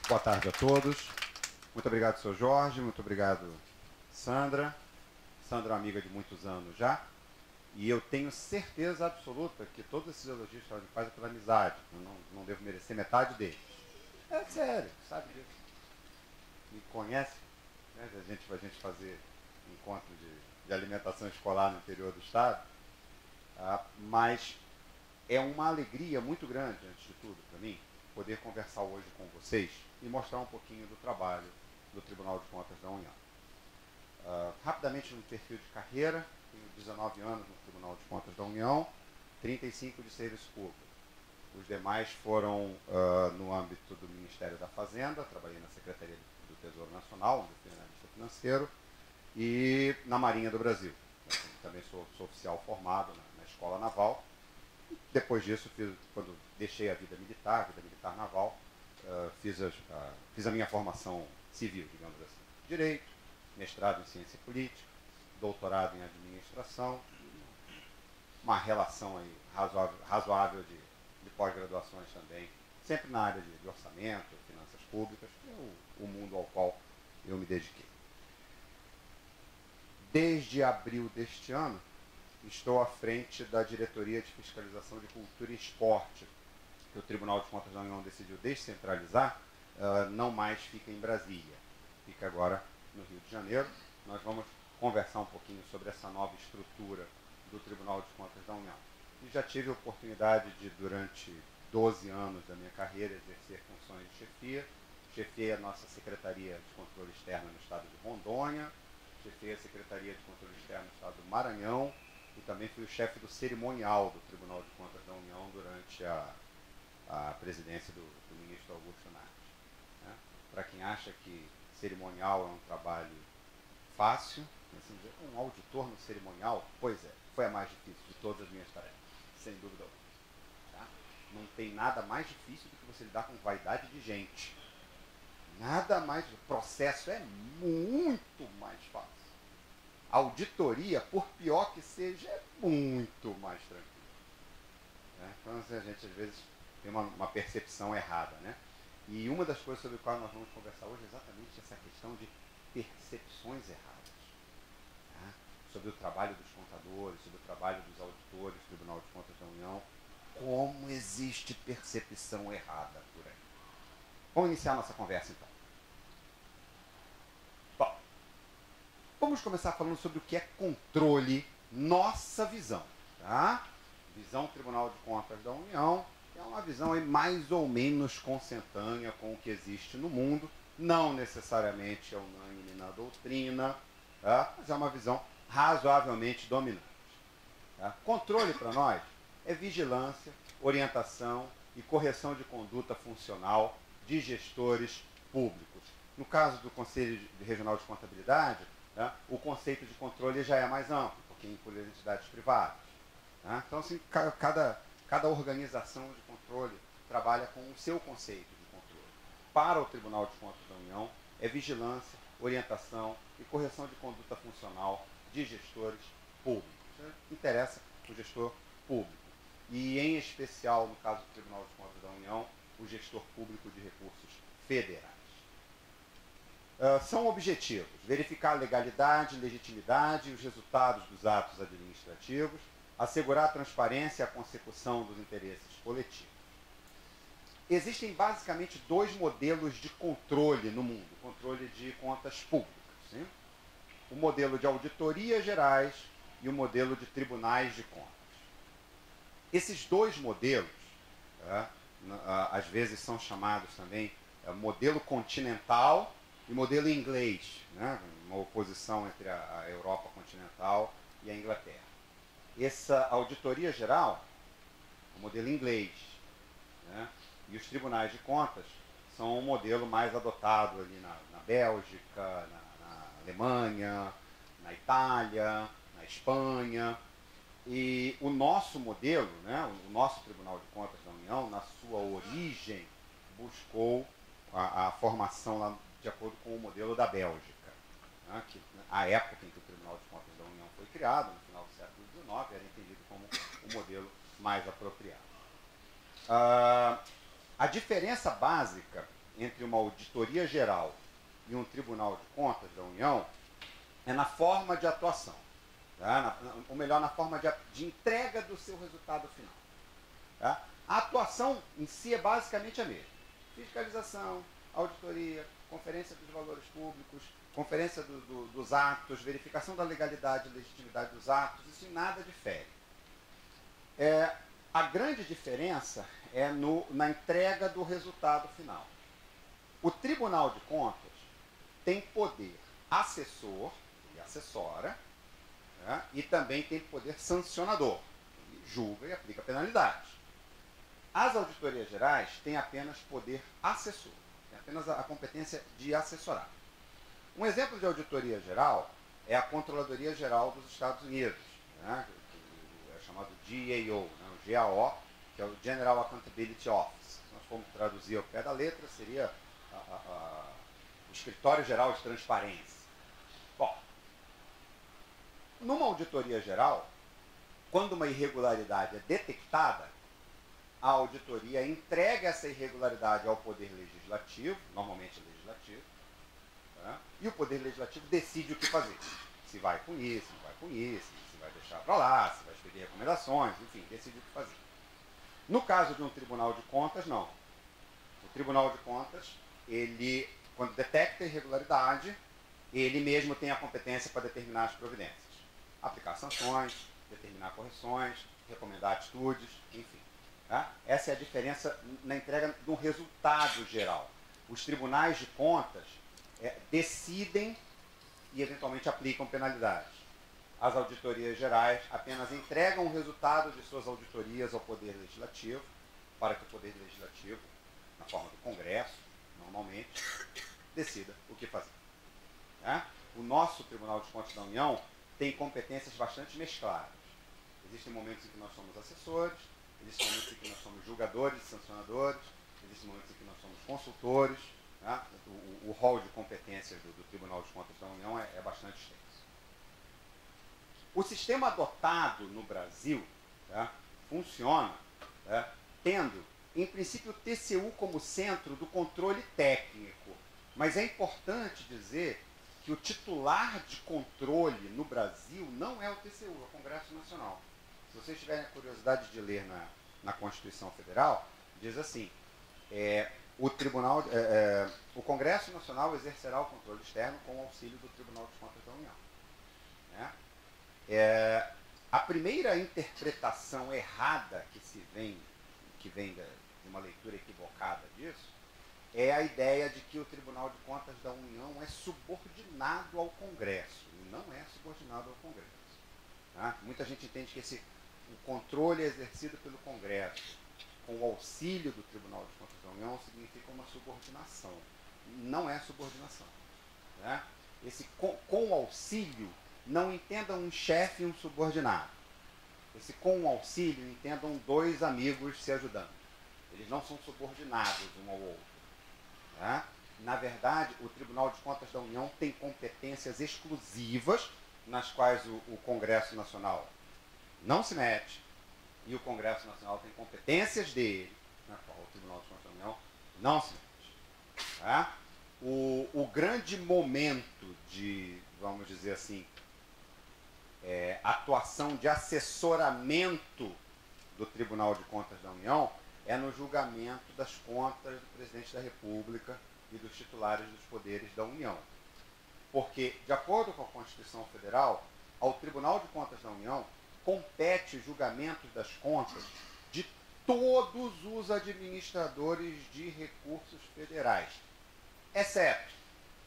Boa tarde a todos. Muito obrigado, Sr. Jorge. Muito obrigado, Sandra. Sandra é uma amiga de muitos anos já. E eu tenho certeza absoluta que todos esses elogios que ela me faz é pela amizade. Eu não devo merecer metade deles. É sério, sabe disso. Me conhece, né? A gente fazer encontro de alimentação escolar no interior do estado. Mas é uma alegria muito grande, antes de tudo, para mim, poder conversar hoje com vocês e mostrar um pouquinho do trabalho do Tribunal de Contas da União. Rapidamente, no perfil de carreira, tenho 19 anos no Tribunal de Contas da União, 35 de serviço público. Os demais foram no âmbito do Ministério da Fazenda, trabalhei na Secretaria do Tesouro Nacional, onde fui analista financeiro, e na Marinha do Brasil. Eu também sou oficial formado na Escola Naval. Depois disso, quando deixei a vida militar naval, fiz a minha formação civil, digamos assim. Direito, mestrado em ciência política, doutorado em administração, uma relação aí razoável de pós-graduações também, sempre na área de orçamento, finanças públicas, que é o mundo ao qual eu me dediquei. Desde abril deste ano, estou à frente da Diretoria de Fiscalização de Cultura e Esporte, que o Tribunal de Contas da União decidiu descentralizar, não mais fica em Brasília, fica agora no Rio de Janeiro. Nós vamos conversar um pouquinho sobre essa nova estrutura do Tribunal de Contas da União. E já tive a oportunidade de, durante 12 anos da minha carreira, exercer funções de chefia. Chefiei a nossa Secretaria de Controle Externo no estado de Rondônia, chefiei a Secretaria de Controle Externo no estado do Maranhão, e também fui o chefe do cerimonial do Tribunal de Contas da União durante a presidência do ministro Augusto Nardes. Né? Para quem acha que cerimonial é um trabalho fácil, assim dizer, um auditor no cerimonial, pois é, foi a mais difícil de todas as minhas tarefas, sem dúvida alguma. Tá? Não tem nada mais difícil do que você lidar com vaidade de gente. Nada mais, o processo é muito mais fácil. A auditoria, por pior que seja, é muito mais tranquila. Né? Então, assim, a gente às vezes tem uma percepção errada. Né? E uma das coisas sobre as quais nós vamos conversar hoje é exatamente essa questão de percepções erradas. Tá? Sobre o trabalho dos contadores, sobre o trabalho dos auditores do Tribunal de Contas da União. Como existe percepção errada por aí. Vamos iniciar a nossa conversa, então. Bom, vamos começar falando sobre o que é controle, nossa visão. Tá? Visão Tribunal de Contas da União é uma visão aí mais ou menos consentânea com o que existe no mundo, não necessariamente é unânime na doutrina, tá? Mas é uma visão razoavelmente dominante. Tá? Controle para nós é vigilância, orientação e correção de conduta funcional de gestores públicos. No caso do Conselho Regional de Contabilidade, tá? O conceito de controle já é mais amplo, porque inclui as entidades privadas. Tá? Então, assim, cada organização de controle trabalha com o seu conceito de controle. Para o Tribunal de Contas da União, é vigilância, orientação e correção de conduta funcional de gestores públicos. Interessa o gestor público. E, em especial, no caso do Tribunal de Contas da União, o gestor público de recursos federais. São objetivos: verificar a legalidade, legitimidade e os resultados dos atos administrativos, assegurar a transparência e a consecução dos interesses coletivos. Existem basicamente dois modelos de controle no mundo, controle de contas públicas. Sim? O modelo de auditorias gerais e o modelo de tribunais de contas. Esses dois modelos, às vezes são chamados também modelo continental e modelo inglês, né? Uma oposição entre a Europa continental e a Inglaterra. Essa auditoria geral, o modelo inglês, né? E os tribunais de contas são um modelo mais adotado ali na Bélgica, na Alemanha, na Itália, na Espanha. E o nosso modelo, né, o nosso Tribunal de Contas da União, na sua origem, buscou a formação lá de acordo com o modelo da Bélgica, né, que a época em que o Tribunal de Contas da União foi criado, no final do século XIX, era entendido como o modelo mais apropriado. A diferença básica entre uma auditoria geral e um Tribunal de Contas da União é na forma de atuação, tá? Ou melhor, na forma de entrega do seu resultado final. Tá? A atuação em si é basicamente a mesma. Fiscalização, auditoria, conferência dos valores públicos, conferência dos atos, verificação da legalidade e legitimidade dos atos, isso em nada difere. A grande diferença é na entrega do resultado final. O Tribunal de Contas tem poder assessor e assessora, né, e também tem poder sancionador, julga e aplica penalidades. As auditorias gerais têm apenas poder assessor, têm apenas a competência de assessorar. Um exemplo de auditoria geral é a Controladoria Geral dos Estados Unidos, né, que é chamado GAO, né, o GAO, que é o General Accountability Office. Se nós formos traduzir ao pé da letra, seria o Escritório Geral de Transparência. Bom, numa auditoria geral, quando uma irregularidade é detectada, a auditoria entrega essa irregularidade ao Poder Legislativo, normalmente legislativo, tá? E o Poder Legislativo decide o que fazer. Se vai com isso, não vai com isso, se vai deixar para lá, se vai expedir recomendações, enfim, decide o que fazer. No caso de um Tribunal de Contas, não. O Tribunal de Contas, ele, quando detecta irregularidade, ele mesmo tem a competência para determinar as providências. Aplicar sanções, determinar correções, recomendar atitudes, enfim. Tá? Essa é a diferença na entrega do resultado geral. Os tribunais de contas decidem e eventualmente aplicam penalidades. As auditorias gerais apenas entregam o resultado de suas auditorias ao Poder Legislativo, para que o Poder Legislativo, na forma do Congresso, normalmente, decida o que fazer. Tá? O nosso Tribunal de Contas da União tem competências bastante mescladas. Existem momentos em que nós somos assessores, existem momentos em que nós somos julgadores e sancionadores, existem momentos em que nós somos consultores. Tá? O rol de competências do Tribunal de Contas da União é bastante extenso. O sistema adotado no Brasil, tá, funciona, tá, tendo, em princípio, o TCU como centro do controle técnico. Mas é importante dizer que o titular de controle no Brasil não é o TCU, é o Congresso Nacional. Se vocês tiverem a curiosidade de ler na Constituição Federal, diz assim, o Congresso Nacional exercerá o controle externo com o auxílio do Tribunal de Contas da União. Né? A primeira interpretação errada que vem de uma leitura equivocada disso, é a ideia de que o Tribunal de Contas da União é subordinado ao Congresso. E não é subordinado ao Congresso. Tá? Muita gente entende que o controle exercido pelo Congresso com o auxílio do Tribunal de Contas da União significa uma subordinação. Não é subordinação. Né? Com auxílio, não entendam um chefe e um subordinado. Com auxílio, entendam dois amigos se ajudando. Eles não são subordinados um ao outro. Tá? Na verdade, o Tribunal de Contas da União tem competências exclusivas nas quais o Congresso Nacional não se mete e o Congresso Nacional tem competências dele, na qual o Tribunal de Contas da União não se mete. Tá? O grande momento de, vamos dizer assim, atuação de assessoramento do Tribunal de Contas da União é no julgamento das contas do Presidente da República e dos titulares dos poderes da União. Porque, de acordo com a Constituição Federal, ao Tribunal de Contas da União compete julgamentos das contas de todos os administradores de recursos federais, exceto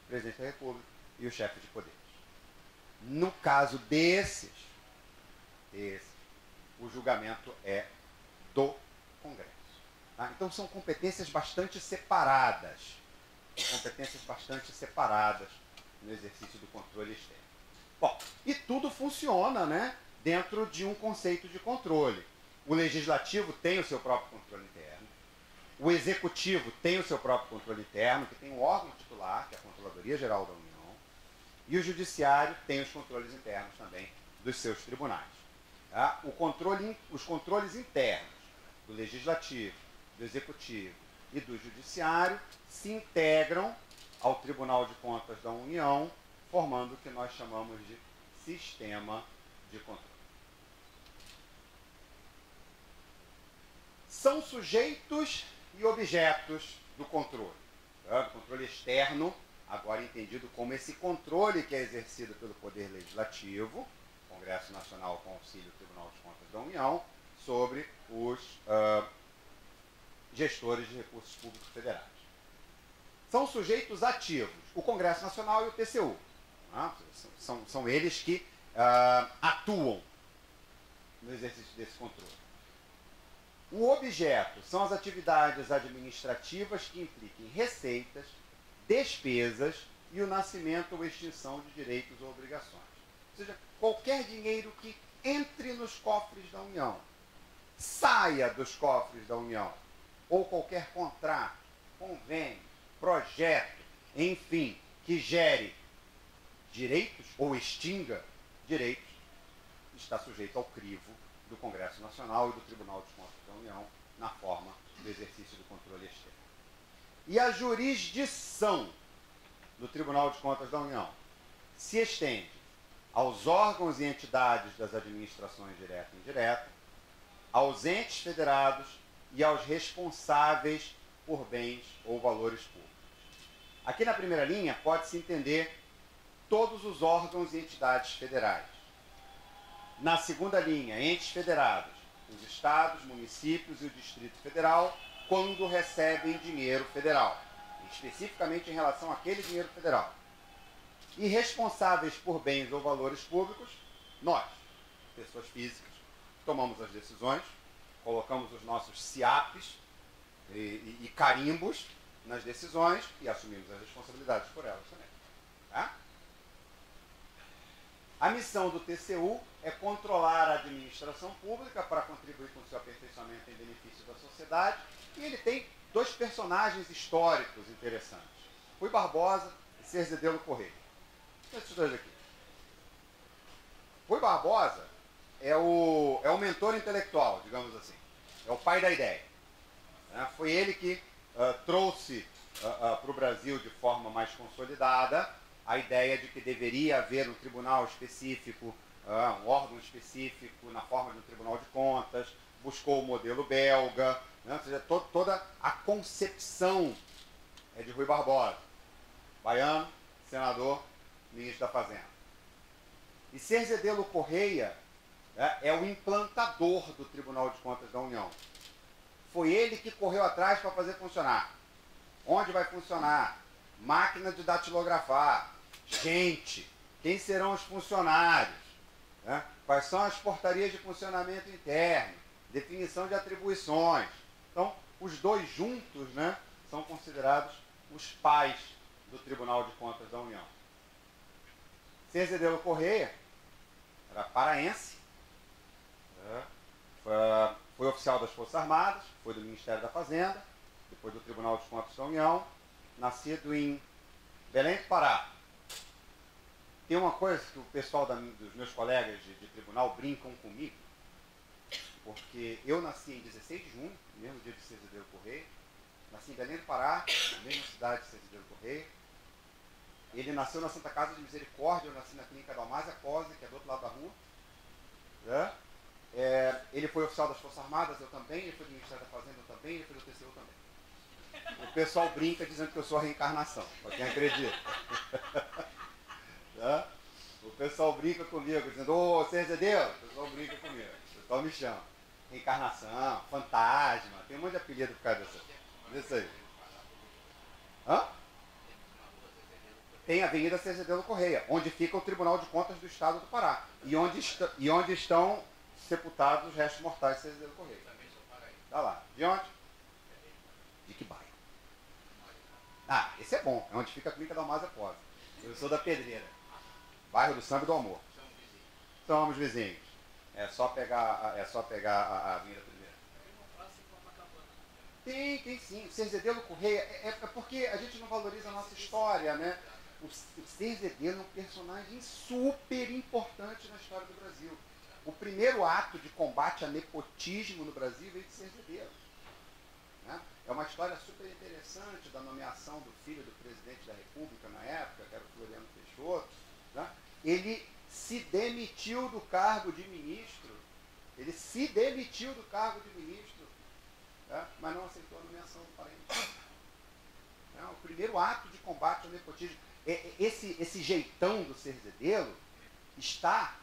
o Presidente da República e o chefe de poderes. No caso desses, o julgamento é do Congresso. Tá? Então são competências bastante separadas. No exercício do controle externo. Bom, e tudo funciona, né, dentro de um conceito de controle. O Legislativo tem o seu próprio controle interno. O Executivo tem o seu próprio controle interno, que tem um órgão titular, que é a Controladoria Geral da União. E o Judiciário tem os controles internos também dos seus tribunais. Tá? Os controles internos do Legislativo, do Executivo e do Judiciário se integram ao Tribunal de Contas da União, formando o que nós chamamos de sistema de controle. São sujeitos e objetos do controle. Tá? Do controle externo, agora entendido como esse controle que é exercido pelo Poder Legislativo, Congresso Nacional com auxílio do Tribunal de Contas da União, sobre os gestores de recursos públicos federais. São sujeitos ativos, o Congresso Nacional e o TCU. Tá? São eles que atuam no exercício desse controle. O objeto são as atividades administrativas que impliquem receitas, despesas e o nascimento ou extinção de direitos ou obrigações. Ou seja, qualquer dinheiro que entre nos cofres da União, saia dos cofres da União, ou qualquer contrato, convênio, projeto, enfim, que gere direitos ou extinga direitos, está sujeito ao crivo do Congresso Nacional e do Tribunal de Contas da União na forma do exercício do controle externo. E a jurisdição do Tribunal de Contas da União se estende aos órgãos e entidades das administrações direta e indireta, aos entes federados e aos responsáveis por bens ou valores públicos. Aqui na primeira linha pode-se entender todos os órgãos e entidades federais. Na segunda linha, entes federados, os estados, municípios e o Distrito Federal, quando recebem dinheiro federal, especificamente em relação àquele dinheiro federal. E responsáveis por bens ou valores públicos, nós, pessoas físicas, tomamos as decisões, colocamos os nossos CIAPs e carimbos nas decisões e assumimos as responsabilidades por elas também. Tá? A missão do TCU é controlar a administração pública para contribuir com o seu aperfeiçoamento em benefício da sociedade, e ele tem dois personagens históricos interessantes, Rui Barbosa e Cerzedelo Correia. Esses dois aqui. Rui Barbosa é o mentor intelectual, digamos assim, é o pai da ideia. Foi ele que trouxe para o Brasil de forma mais consolidada a ideia de que deveria haver um tribunal específico, um órgão específico na forma de um tribunal de contas, buscou o modelo belga, né? Ou seja, toda a concepção é de Rui Barbosa, baiano, senador, ministro da Fazenda. E Cerzedelo Correia é o implantador do Tribunal de Contas da União. Foi ele que correu atrás para fazer funcionar. Onde vai funcionar? Máquina de datilografar. Gente, quem serão os funcionários? Né? Quais são as portarias de funcionamento interno? Definição de atribuições. Então, os dois juntos, né, são considerados os pais do Tribunal de Contas da União. Cerzedelo Correia era paraense, foi oficial das Forças Armadas, foi do Ministério da Fazenda, depois do Tribunal de Contas da União, nascido em Belém do Pará. Tem uma coisa que o pessoal dos meus colegas de tribunal brincam comigo, porque eu nasci em 16 de junho, no mesmo dia de Cerzedelo Correia, nasci em Belém do Pará, na mesma cidade de Cerzedelo Correia. Ele nasceu na Santa Casa de Misericórdia, eu nasci na Clínica Dalmásia Pose, que é do outro lado da rua. Né? Ele foi oficial das Forças Armadas, eu também, ele foi do Ministério da Fazenda, eu também, ele foi do TCU também. O pessoal brinca dizendo que eu sou a reencarnação, para quem acredita. Tá? O pessoal brinca comigo, dizendo, ô, Cerzedelo, o pessoal brinca comigo, o pessoal me chama. Reencarnação, fantasma, tem um monte de apelido por causa disso aí. Hã? Tem a Avenida Cerzedelo Correia, onde fica o Tribunal de Contas do Estado do Pará, e onde estão sepultados os restos mortais de Cerzedelo Correia. Tá lá. De onde? De que bairro? Ah, esse é bom, é onde fica a Clínica Dalmásia Pose. Eu sou da Pedreira, bairro do Samba e do Amor. Somos vizinhos. É só pegar a Avenida Primeira. Tem sim. O Cerzedelo Correia é porque a gente não valoriza a nossa história, né? O Cerzedelo é um personagem super importante na história do Brasil. O primeiro ato de combate a nepotismo no Brasil veio de Cerzedelo. Né? É uma história super ele se demitiu do cargo de ministro, ele se demitiu do cargo de ministro, mas não aceitou a nomeação do parente. O primeiro ato de combate ao nepotismo. Esse jeitão do Cerzedelo está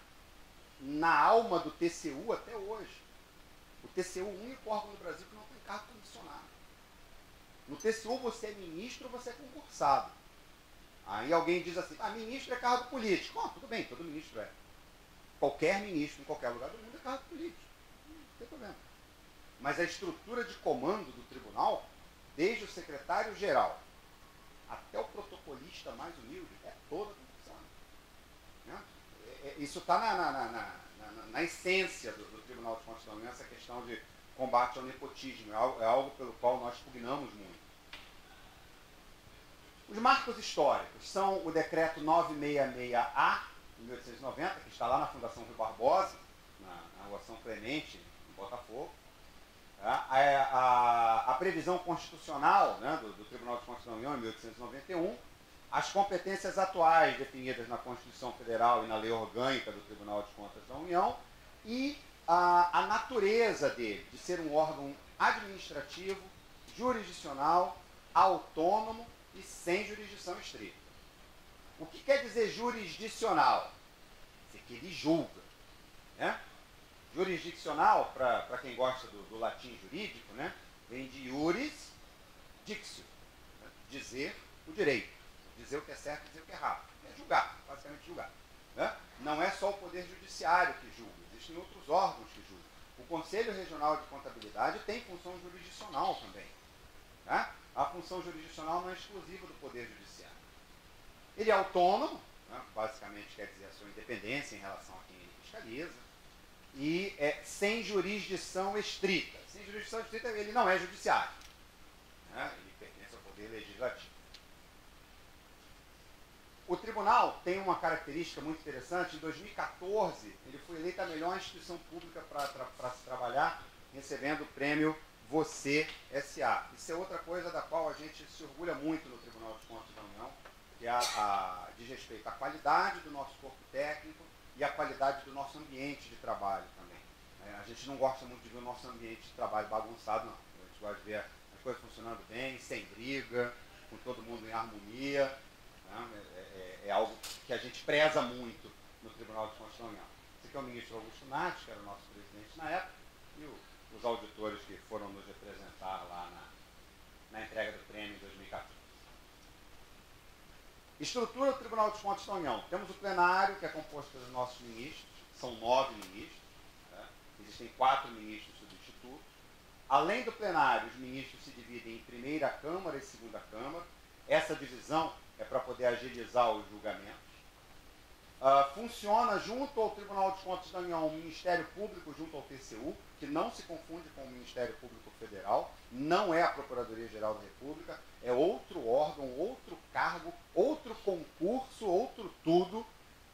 na alma do TCU até hoje. O TCU é o único órgão do Brasil que não tem cargo comissionado. No TCU você é ministro ou você é concursado. Aí alguém diz assim, ministro é cargo político. Tudo bem, todo ministro é. Qualquer ministro em qualquer lugar do mundo é cargo político. Não tem problema. Mas a estrutura de comando do tribunal, desde o secretário-geral até o protocolista mais humilde, é toda concursada. Isso está na essência do Tribunal de Contas da União, essa questão de combate ao nepotismo. É algo pelo qual nós pugnamos muito. Os marcos históricos são o decreto 966-A, de 1890, que está lá na Fundação Rui Barbosa, na Rua São Clemente, em Botafogo. A previsão constitucional, né, do Tribunal de Contas da União, em 1891, as competências atuais definidas na Constituição Federal e na Lei Orgânica do Tribunal de Contas da União, e a natureza dele, de ser um órgão administrativo, jurisdicional, autônomo e sem jurisdição estrita. O que quer dizer jurisdicional? É que ele julga. Né? Jurisdicional, para quem gosta do latim jurídico, né, vem de iuris dictio, né, dizer o direito, dizer o que é certo e dizer o que é errado. É julgar, basicamente julgar. Né? Não é só o Poder Judiciário que julga, existem outros órgãos que julgam. O Conselho Regional de Contabilidade tem função jurisdicional também. Né? A função jurisdicional não é exclusiva do Poder Judiciário. Ele é autônomo, né, basicamente quer dizer a sua independência em relação a quem ele fiscaliza, e sem jurisdição estrita. Sem jurisdição estrita, ele não é judiciário. Né? Ele pertence ao Poder Legislativo. O tribunal tem uma característica muito interessante. Em 2014, ele foi eleito a melhor instituição pública para se trabalhar, recebendo o prêmio Você S.A. Isso é outra coisa da qual a gente se orgulha muito no Tribunal de Contas da União, que diz respeito à qualidade do nosso corpo técnico e à qualidade do nosso ambiente de trabalho também. A gente não gosta muito de ver o nosso ambiente de trabalho bagunçado, não. A gente gosta de ver as coisas funcionando bem, sem briga, com todo mundo em harmonia. Né? É algo que a gente preza muito no Tribunal de Contas da União. Esse aqui é o ministro Augusto Nath, que era o nosso presidente na época, e os auditores que foram nos representar lá na entrega do prêmio em 2014. Estrutura do Tribunal de Contas da União. Temos o plenário, que é composto pelos nossos ministros, são 9 ministros, né? Existem 4 ministros substitutos. Além do plenário, os ministros se dividem em primeira Câmara e segunda Câmara. Essa divisão é para poder agilizar os julgamentos. Funciona junto ao Tribunal de Contas da União o Ministério Público junto ao TCU, que não se confunde com o Ministério Público Federal, não é a Procuradoria-Geral da República, é outro órgão, outro cargo, outro concurso, outro tudo,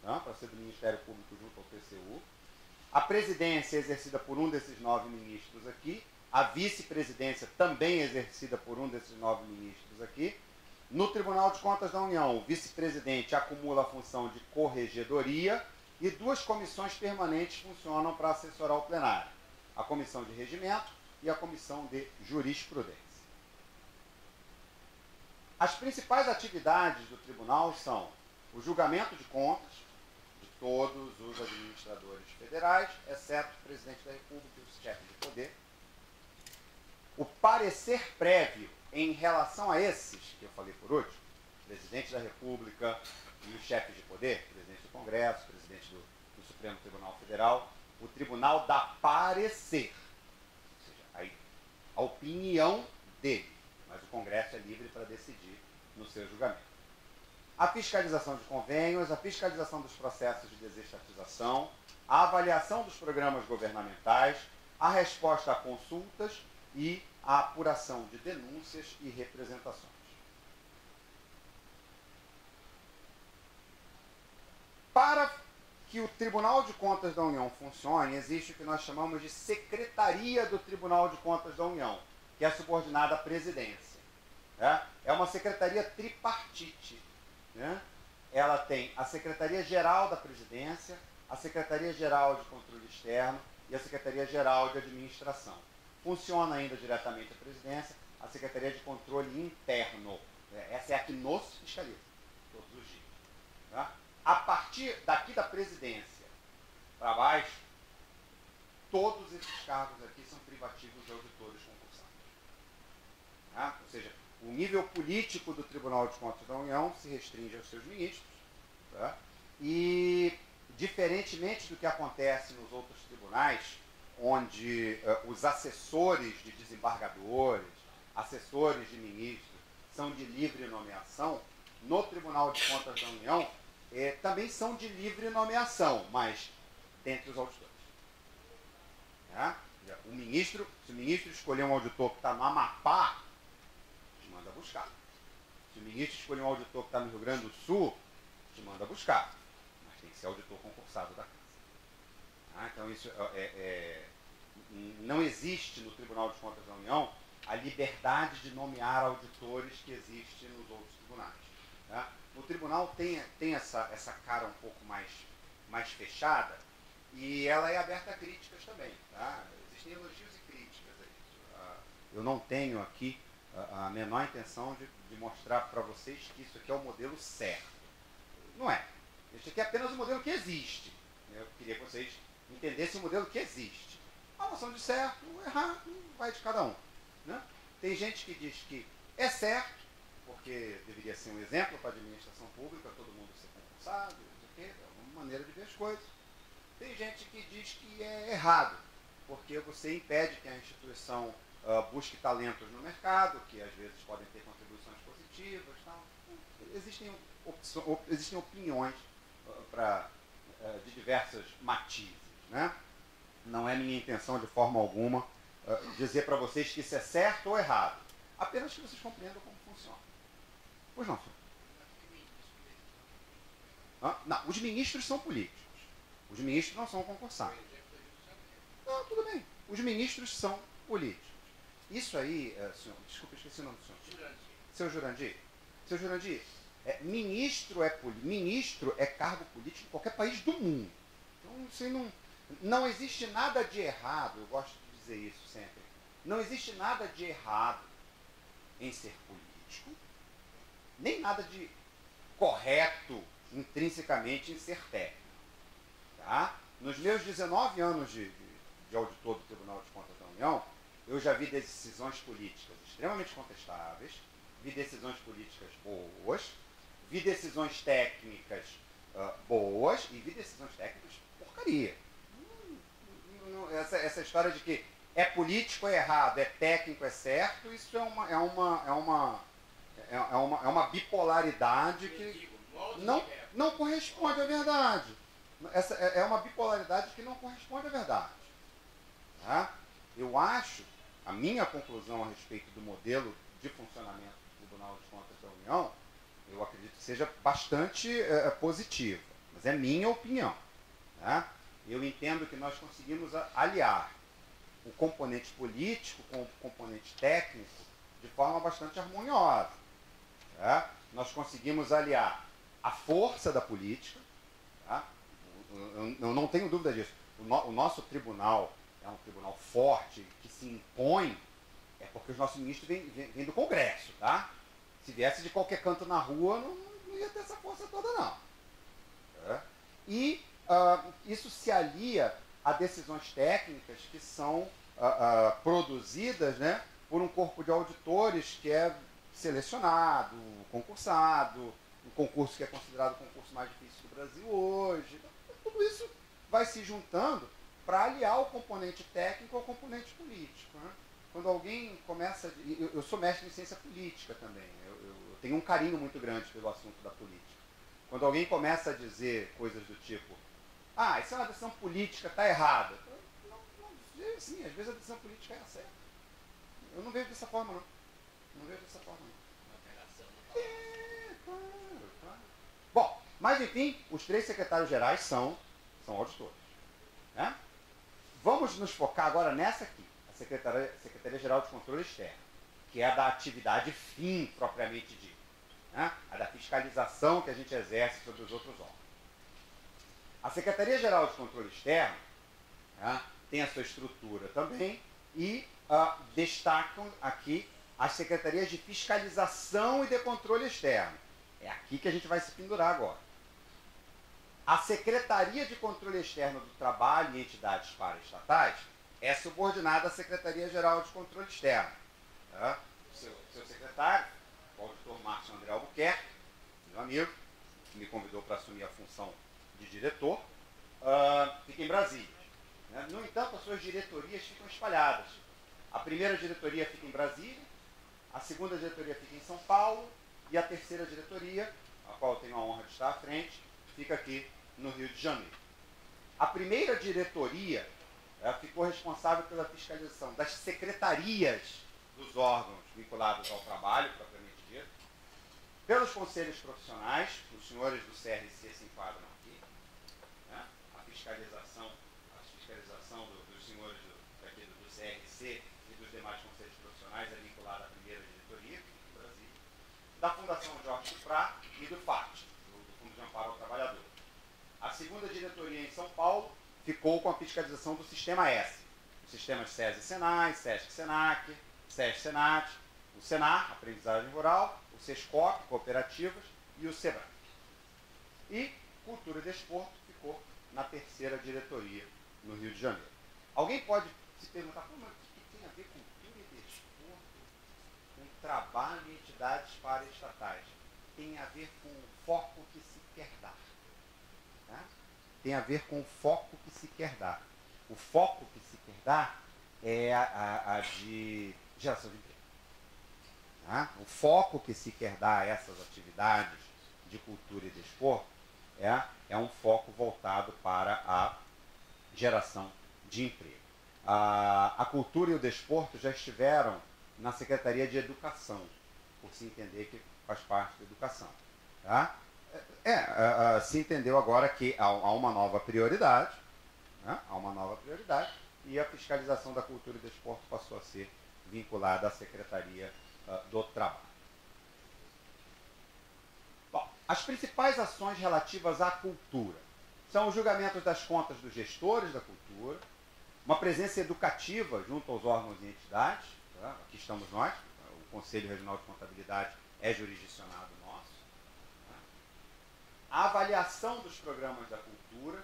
né, para ser do Ministério Público junto ao TCU. A presidência é exercida por um desses 9 ministros aqui, a vice-presidência também é exercida por um desses 9 ministros aqui. No Tribunal de Contas da União, o vice-presidente acumula a função de corregedoria e 2 comissões permanentes funcionam para assessorar o plenário. A Comissão de Regimento e a Comissão de Jurisprudência. As principais atividades do tribunal são o julgamento de contas de todos os administradores federais, exceto o presidente da República e os chefes de poder. O parecer prévio em relação a esses, que eu falei por último, presidente da República e os chefes de poder, presidente do Congresso, presidente do Supremo Tribunal Federal, o tribunal dá parecer, ou seja, a opinião dele, mas o Congresso é livre para decidir no seu julgamento. A fiscalização de convênios, a fiscalização dos processos de desestatização, a avaliação dos programas governamentais, a resposta a consultas e a apuração de denúncias e representações. Para que o Tribunal de Contas da União funcione, existe o que nós chamamos de Secretaria do Tribunal de Contas da União, que é subordinada à presidência. É uma secretaria tripartite. Né? ela tem a Secretaria-Geral da Presidência, a Secretaria-Geral de Controle Externo e a Secretaria-Geral de Administração. Funciona ainda diretamente a Presidência, a Secretaria de Controle Interno. Essa é a que nos fiscaliza, todos os dias. Tá? A partir daqui da Presidência para baixo, todos esses cargos aqui são privativos de auditores concursados. Tá? Ou seja, o nível político do Tribunal de Contas da União se restringe aos seus ministros. Tá? E, diferentemente do que acontece nos outros tribunais, onde os assessores de desembargadores, assessores de ministros, são de livre nomeação, no Tribunal de Contas da União também são de livre nomeação, mas dentre os auditores. Tá? Se o ministro escolher um auditor que está no Amapá, te manda buscar. Se o ministro escolher um auditor que está no Rio Grande do Sul, te manda buscar. Mas tem que ser auditor concursado da casa. Tá? Então, isso não existe no Tribunal de Contas da União a liberdade de nomear auditores que existe nos outros tribunais. Tá? O tribunal tem essa cara um pouco mais fechada, e ela é aberta a críticas também. Tá? Existem elogios e críticas a isso. Eu não tenho aqui a menor intenção de mostrar para vocês que isso aqui é o modelo certo. Não é. Este aqui é apenas o modelo que existe. Eu queria que vocês entendessem o modelo que existe. A noção de certo, errado, vai de cada um. Né? Tem gente que diz que é certo, porque deveria ser um exemplo para a administração pública, todo mundo ser concursado, é uma maneira de ver as coisas. Tem gente que diz que é errado, porque você impede que a instituição busque talentos no mercado, que às vezes podem ter contribuições positivas. Tal. Existem opiniões de diversas matizes. Né? Não é minha intenção de forma alguma dizer para vocês que isso é certo ou errado. Apenas que vocês compreendam como funciona. Pois não, senhor? Não, os ministros são políticos. Os ministros não são concursados. Não, tudo bem. Os ministros são políticos. Isso aí, senhor, desculpa, esqueci o nome do senhor. Seu Jurandir. Seu Jurandir, ministro é cargo político em qualquer país do mundo. Então, isso não existe nada de errado, eu gosto de dizer isso sempre. Não existe nada de errado em ser político, nem nada de correto intrinsecamente em ser técnico. Tá? Nos meus 19 anos de auditor do Tribunal de Contas da União, eu já vi decisões políticas extremamente contestáveis, vi decisões políticas boas, vi decisões técnicas boas e vi decisões técnicas porcaria. Essa história de que é político é errado, é técnico é certo, isso é uma bipolaridade que não corresponde à verdade. Essa é uma bipolaridade que não corresponde à verdade. Tá? Eu acho, a minha conclusão a respeito do modelo de funcionamento do Tribunal de Contas da União, eu acredito que seja bastante positiva, mas é minha opinião. Tá? Eu entendo que nós conseguimos aliar o componente político com o componente técnico de forma bastante harmoniosa. Tá? Nós conseguimos aliar a força da política. Tá? Eu não tenho dúvida disso. O nosso tribunal é um tribunal forte, que se impõe, é porque os nossos ministros vêm do Congresso. Tá? Se viesse de qualquer canto na rua, não ia ter essa força toda, não. Tá? E isso se alia a decisões técnicas que são produzidas, né, por um corpo de auditores que é selecionado, concursado, um concurso que é considerado o concurso mais difícil do Brasil hoje. Então, tudo isso vai se juntando para aliar o componente técnico ao componente político. Né? Quando alguém começa... Eu sou mestre em ciência política também. Eu tenho um carinho muito grande pelo assunto da política. Quando alguém começa a dizer coisas do tipo: isso é uma decisão política, está errada. Sim, às vezes a decisão política é a certa. Eu não vejo dessa forma, não. Não vejo dessa forma, não. Claro. Bom, mas enfim, os 3 secretários-gerais são auditores. Né? Vamos nos focar agora nessa aqui, a Secretaria-Geral de Controle Externo, que é a da atividade fim, propriamente dita. né? A da fiscalização que a gente exerce sobre os outros órgãos. A Secretaria-Geral de Controle Externo, né, tem a sua estrutura também e destacam aqui as secretarias de fiscalização e de controle externo. É aqui que a gente vai se pendurar agora. A Secretaria de Controle Externo do Trabalho e Entidades Paraestatais é subordinada à Secretaria-Geral de Controle Externo. Tá? Seu secretário, o auditor Márcio André Albuquerque, meu amigo, que me convidou para assumir a função de diretor, fica em Brasília. Né? No entanto, as suas diretorias ficam espalhadas. A primeira diretoria fica em Brasília, a segunda diretoria fica em São Paulo e a terceira diretoria, a qual eu tenho a honra de estar à frente, fica aqui no Rio de Janeiro. A primeira diretoria ficou responsável pela fiscalização das secretarias dos órgãos vinculados ao trabalho, propriamente dito, pelos conselhos profissionais, os senhores do CRC se enquadram aqui, né? A fiscalização dos senhores do CRC e dos demais conselhos profissionais é vinculada à primeira diretoria, do Brasil, da Fundação Jorge Prat e do FAT, do Fundo de Amparo ao Trabalhador. A segunda diretoria em São Paulo ficou com a fiscalização do Sistema S, os sistemas SESI e Senai, SESC Senac, SESC Senat, o Senar, Aprendizagem Rural, o SESCOP, Cooperativas, e o SEBRAC. E Cultura e Desporto ficou na terceira diretoria no Rio de Janeiro. Alguém pode se perguntar, mas o que tem a ver cultura e desporto com trabalho em entidades paraestatais? Tem a ver com o foco que se quer dar. Tá? Tem a ver com o foco que se quer dar. O foco que se quer dar é a de geração de emprego. Tá? O foco que se quer dar a essas atividades de cultura e desporto é um foco voltado para a geração de emprego. A cultura e o desporto já estiveram na Secretaria de Educação, por se entender que faz parte da educação. Tá? Se entendeu agora que há uma nova prioridade, né? Há uma nova prioridade, e a fiscalização da cultura e desporto passou a ser vinculada à Secretaria do Trabalho. Bom, as principais ações relativas à cultura são os julgamentos das contas dos gestores da cultura, uma presença educativa junto aos órgãos e entidades, tá? Aqui estamos nós, o Conselho Regional de Contabilidade é jurisdicionado nosso, tá? A avaliação dos programas da cultura,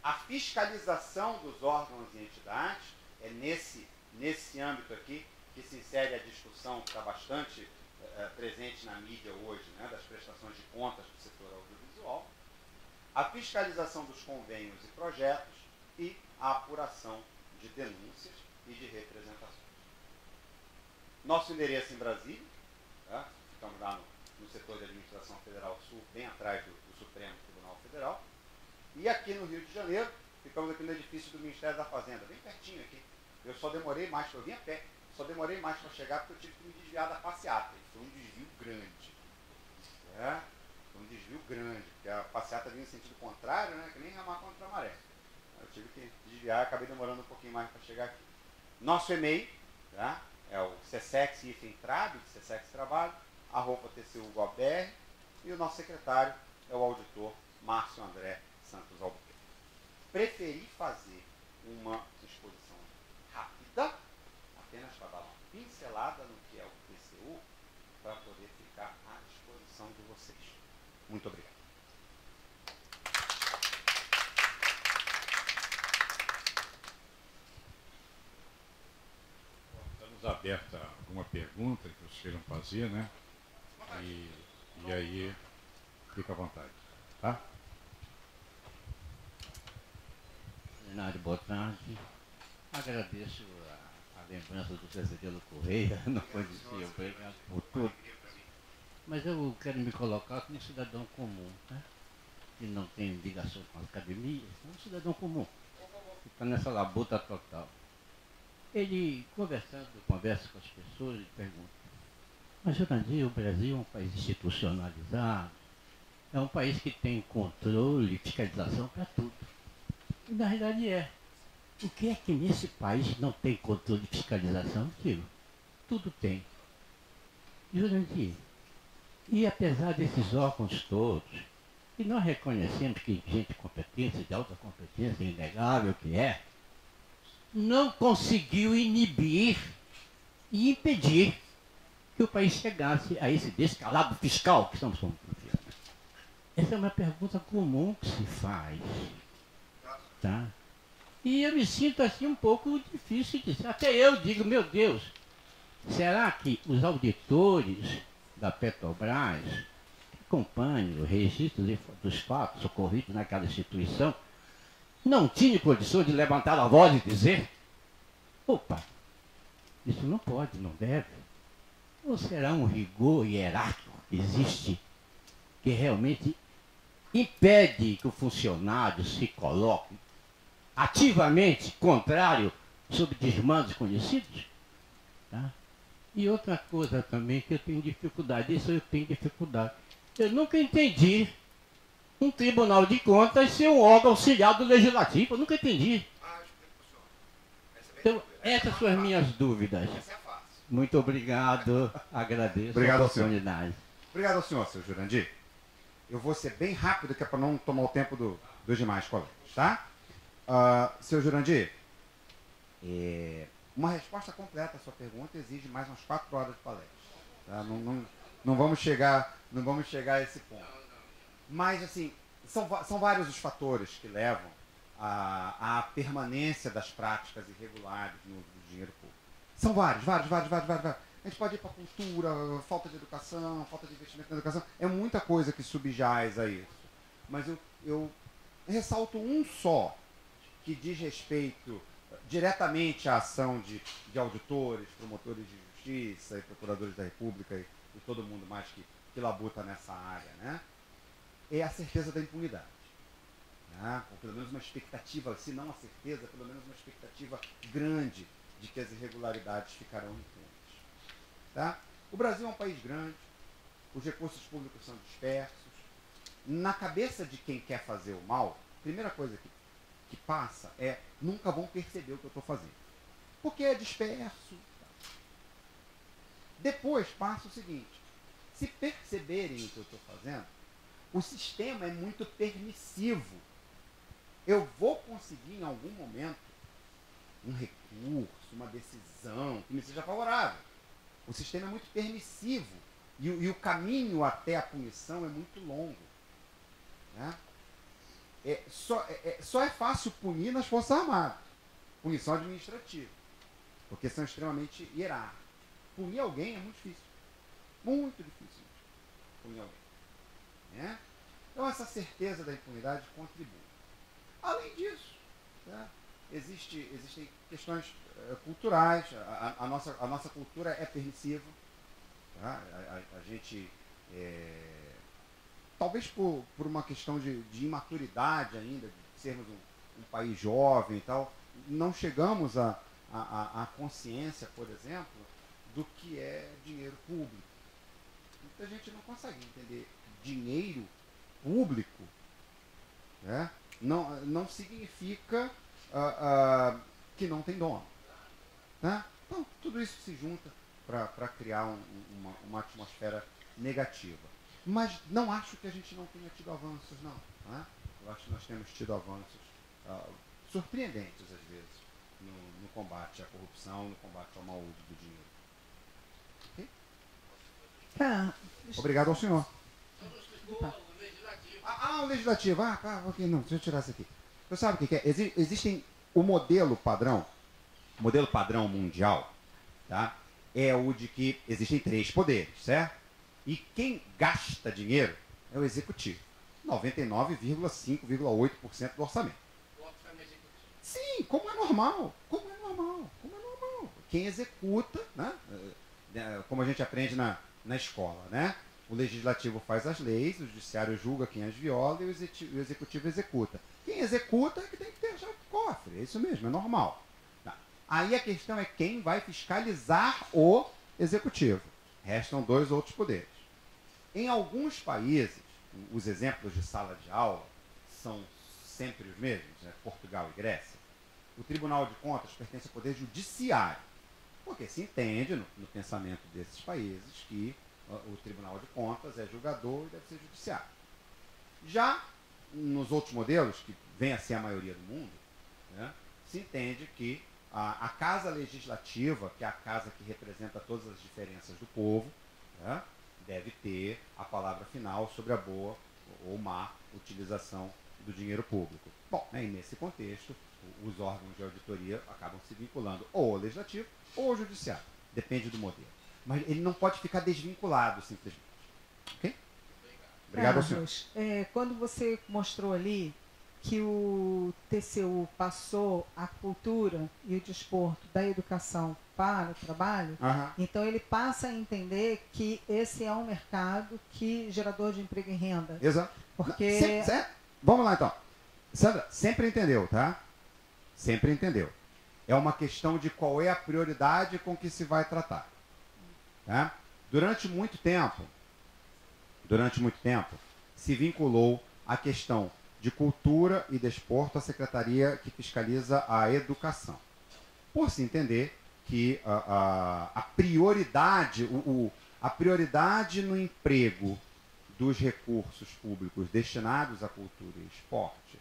a fiscalização dos órgãos e entidades, é nesse âmbito aqui que se insere a discussão que está bastante presente na mídia hoje, né, das prestações de contas do setor audiovisual, a fiscalização dos convênios e projetos e a apuração de denúncias e de representações. Nosso endereço em Brasília, tá? Ficamos lá no setor de administração federal sul, bem atrás do Supremo Tribunal Federal, e aqui no Rio de Janeiro, ficamos aqui no edifício do Ministério da Fazenda, bem pertinho aqui. Eu só demorei mais, eu vim a pé, só demorei mais para chegar porque eu tive que me desviar da passeata. Foi um desvio grande. Foi um desvio grande, porque a passeata vinha no sentido contrário, né? Que nem remar contra a maré. Eu tive que desviar, acabei demorando um pouquinho mais para chegar aqui. Nosso e-mail, tá? É o csex-trab, csex trabalho, @tcu.gov.br, e o nosso secretário é o auditor Márcio André Santos Albuquerque. Preferi fazer uma exposição rápida, apenas para dar uma pincelada no que é o TCU, para poder ficar à disposição de vocês. Muito obrigado. Estamos abertos a alguma pergunta que vocês queiram fazer, né? E aí, fica à vontade. Tá? Leonardo, boa tarde. Agradeço a lembrança do Cezedelo Correia, não foi dizer obrigado por tudo. Mas eu quero me colocar como um cidadão comum, né? Que não tem ligação com a academia, é um cidadão comum, que está nessa labuta total. Ele, conversa com as pessoas, ele pergunta, mas Jurandir, o Brasil é um país institucionalizado, é um país que tem controle, fiscalização para tudo. E na realidade é. O que é que nesse país não tem controle de fiscalização? Digo, tudo tem. Jurandir, E apesar desses órgãos todos, e nós reconhecemos que gente competente, de alta competência, inegável que é, não conseguiu inibir e impedir que o país chegasse a esse descalabro fiscal que estamos vivendo. Essa é uma pergunta comum que se faz. Tá? E eu me sinto assim um pouco difícil de dizer. Até eu digo, meu Deus, será que os auditores da Petrobras, que acompanham o registro dos fatos ocorridos naquela instituição, não tinham condições de levantar a voz e dizer: opa, isso não pode, não deve? Ou será um rigor hierárquico que existe, que realmente impede que o funcionário se coloque ativamente contrário sob desmandos conhecidos? Tá? E outra coisa também que eu tenho dificuldade, isso eu tenho dificuldade. Eu nunca entendi um Tribunal de Contas ser um órgão auxiliar do Legislativo, eu nunca entendi. Então, essas são as minhas dúvidas. Muito obrigado, agradeço Obrigado a ao senhor. oportunidade. Obrigado ao senhor, seu Jurandir. Eu vou ser bem rápido, que é para não tomar o tempo dos demais colegas, tá? Seu Jurandir, uma resposta completa à sua pergunta exige mais umas 4 horas de palestra. Tá? Não vamos chegar a esse ponto. Mas, assim, são vários os fatores que levam à permanência das práticas irregulares no uso do dinheiro público. São vários. A gente pode ir para a cultura, falta de educação, falta de investimento na educação. É muita coisa que subjaz a isso. Mas eu ressalto um só, que diz respeito diretamente à ação de auditores, promotores de justiça e procuradores da República e todo mundo mais que labuta nessa área, né? É a certeza da impunidade. Né? Ou pelo menos uma expectativa, se não a certeza, pelo menos uma expectativa grande de que as irregularidades ficarão impunes. Tá? O Brasil é um país grande, os recursos públicos são dispersos. Na cabeça de quem quer fazer o mal, a primeira coisa que passa é: nunca vão perceber o que eu estou fazendo, porque é disperso. Depois passa o seguinte: se perceberem o que eu estou fazendo, o sistema é muito permissivo. Eu vou conseguir em algum momento um recurso, uma decisão que me seja favorável. O sistema é muito permissivo e o caminho até a punição é muito longo. Né? Só é fácil punir nas Forças Armadas. Punição administrativa. Porque são extremamente hierárquicos. Punir alguém é muito difícil. Muito difícil punir alguém. Né? Então essa certeza da impunidade contribui. Além disso, tá? Existem questões culturais. A nossa cultura é permissiva. Tá? A gente, talvez por uma questão de imaturidade ainda, de sermos um país jovem e tal, não chegamos à consciência, por exemplo, do que é dinheiro público. Muita gente não consegue entender dinheiro público, né? Não significa que não tem dono. Né? Então, tudo isso se junta para criar uma atmosfera negativa. Mas não acho que a gente não tenha tido avanços, não. Né? Eu acho que nós temos tido avanços surpreendentes, às vezes, no combate à corrupção, no combate ao mau uso do dinheiro. Okay? Tá. Obrigado ao senhor. O legislativo. Ok, não, deixa eu tirar isso aqui. Você sabe o que é? Existem o modelo padrão mundial, tá? É o de que existem 3 poderes, certo? E quem gasta dinheiro é o executivo. 99,5,8% do orçamento. Sim, como é normal. Quem executa, né? Como a gente aprende na escola, né? O legislativo faz as leis, o judiciário julga quem as viola e o executivo executa. Quem executa é que tem que ter a chave do cofre. É isso mesmo, é normal. Tá. Aí a questão é quem vai fiscalizar o executivo. Restam 2 outros poderes. Em alguns países, os exemplos de sala de aula são sempre os mesmos, né? Portugal e Grécia. O Tribunal de Contas pertence ao poder judiciário. Porque se entende, no pensamento desses países, que o Tribunal de Contas é julgador e deve ser judiciário. Já nos outros modelos, que vem a ser a maioria do mundo, né, se entende que a Casa Legislativa, que é a casa que representa todas as diferenças do povo, né, deve ter a palavra final sobre a boa ou má utilização do dinheiro público. Bom, né, e nesse contexto, os órgãos de auditoria acabam se vinculando ou ao legislativo ou ao judiciário. Depende do modelo. Mas ele não pode ficar desvinculado, simplesmente. Ok? Obrigado ao senhor. Quando você mostrou ali que o TCU passou a cultura e o desporto da educação para o trabalho, então ele passa a entender que esse é um mercado gerador de emprego e renda. Exato. Porque... Vamos lá, então. Sandra, sempre entendeu, tá? Sempre entendeu. É uma questão de qual é a prioridade com que se vai tratar. Tá? Durante muito tempo, se vinculou a questão de cultura e desporto à secretaria que fiscaliza a educação. Por se entender que a prioridade, a prioridade no emprego dos recursos públicos destinados à cultura e esporte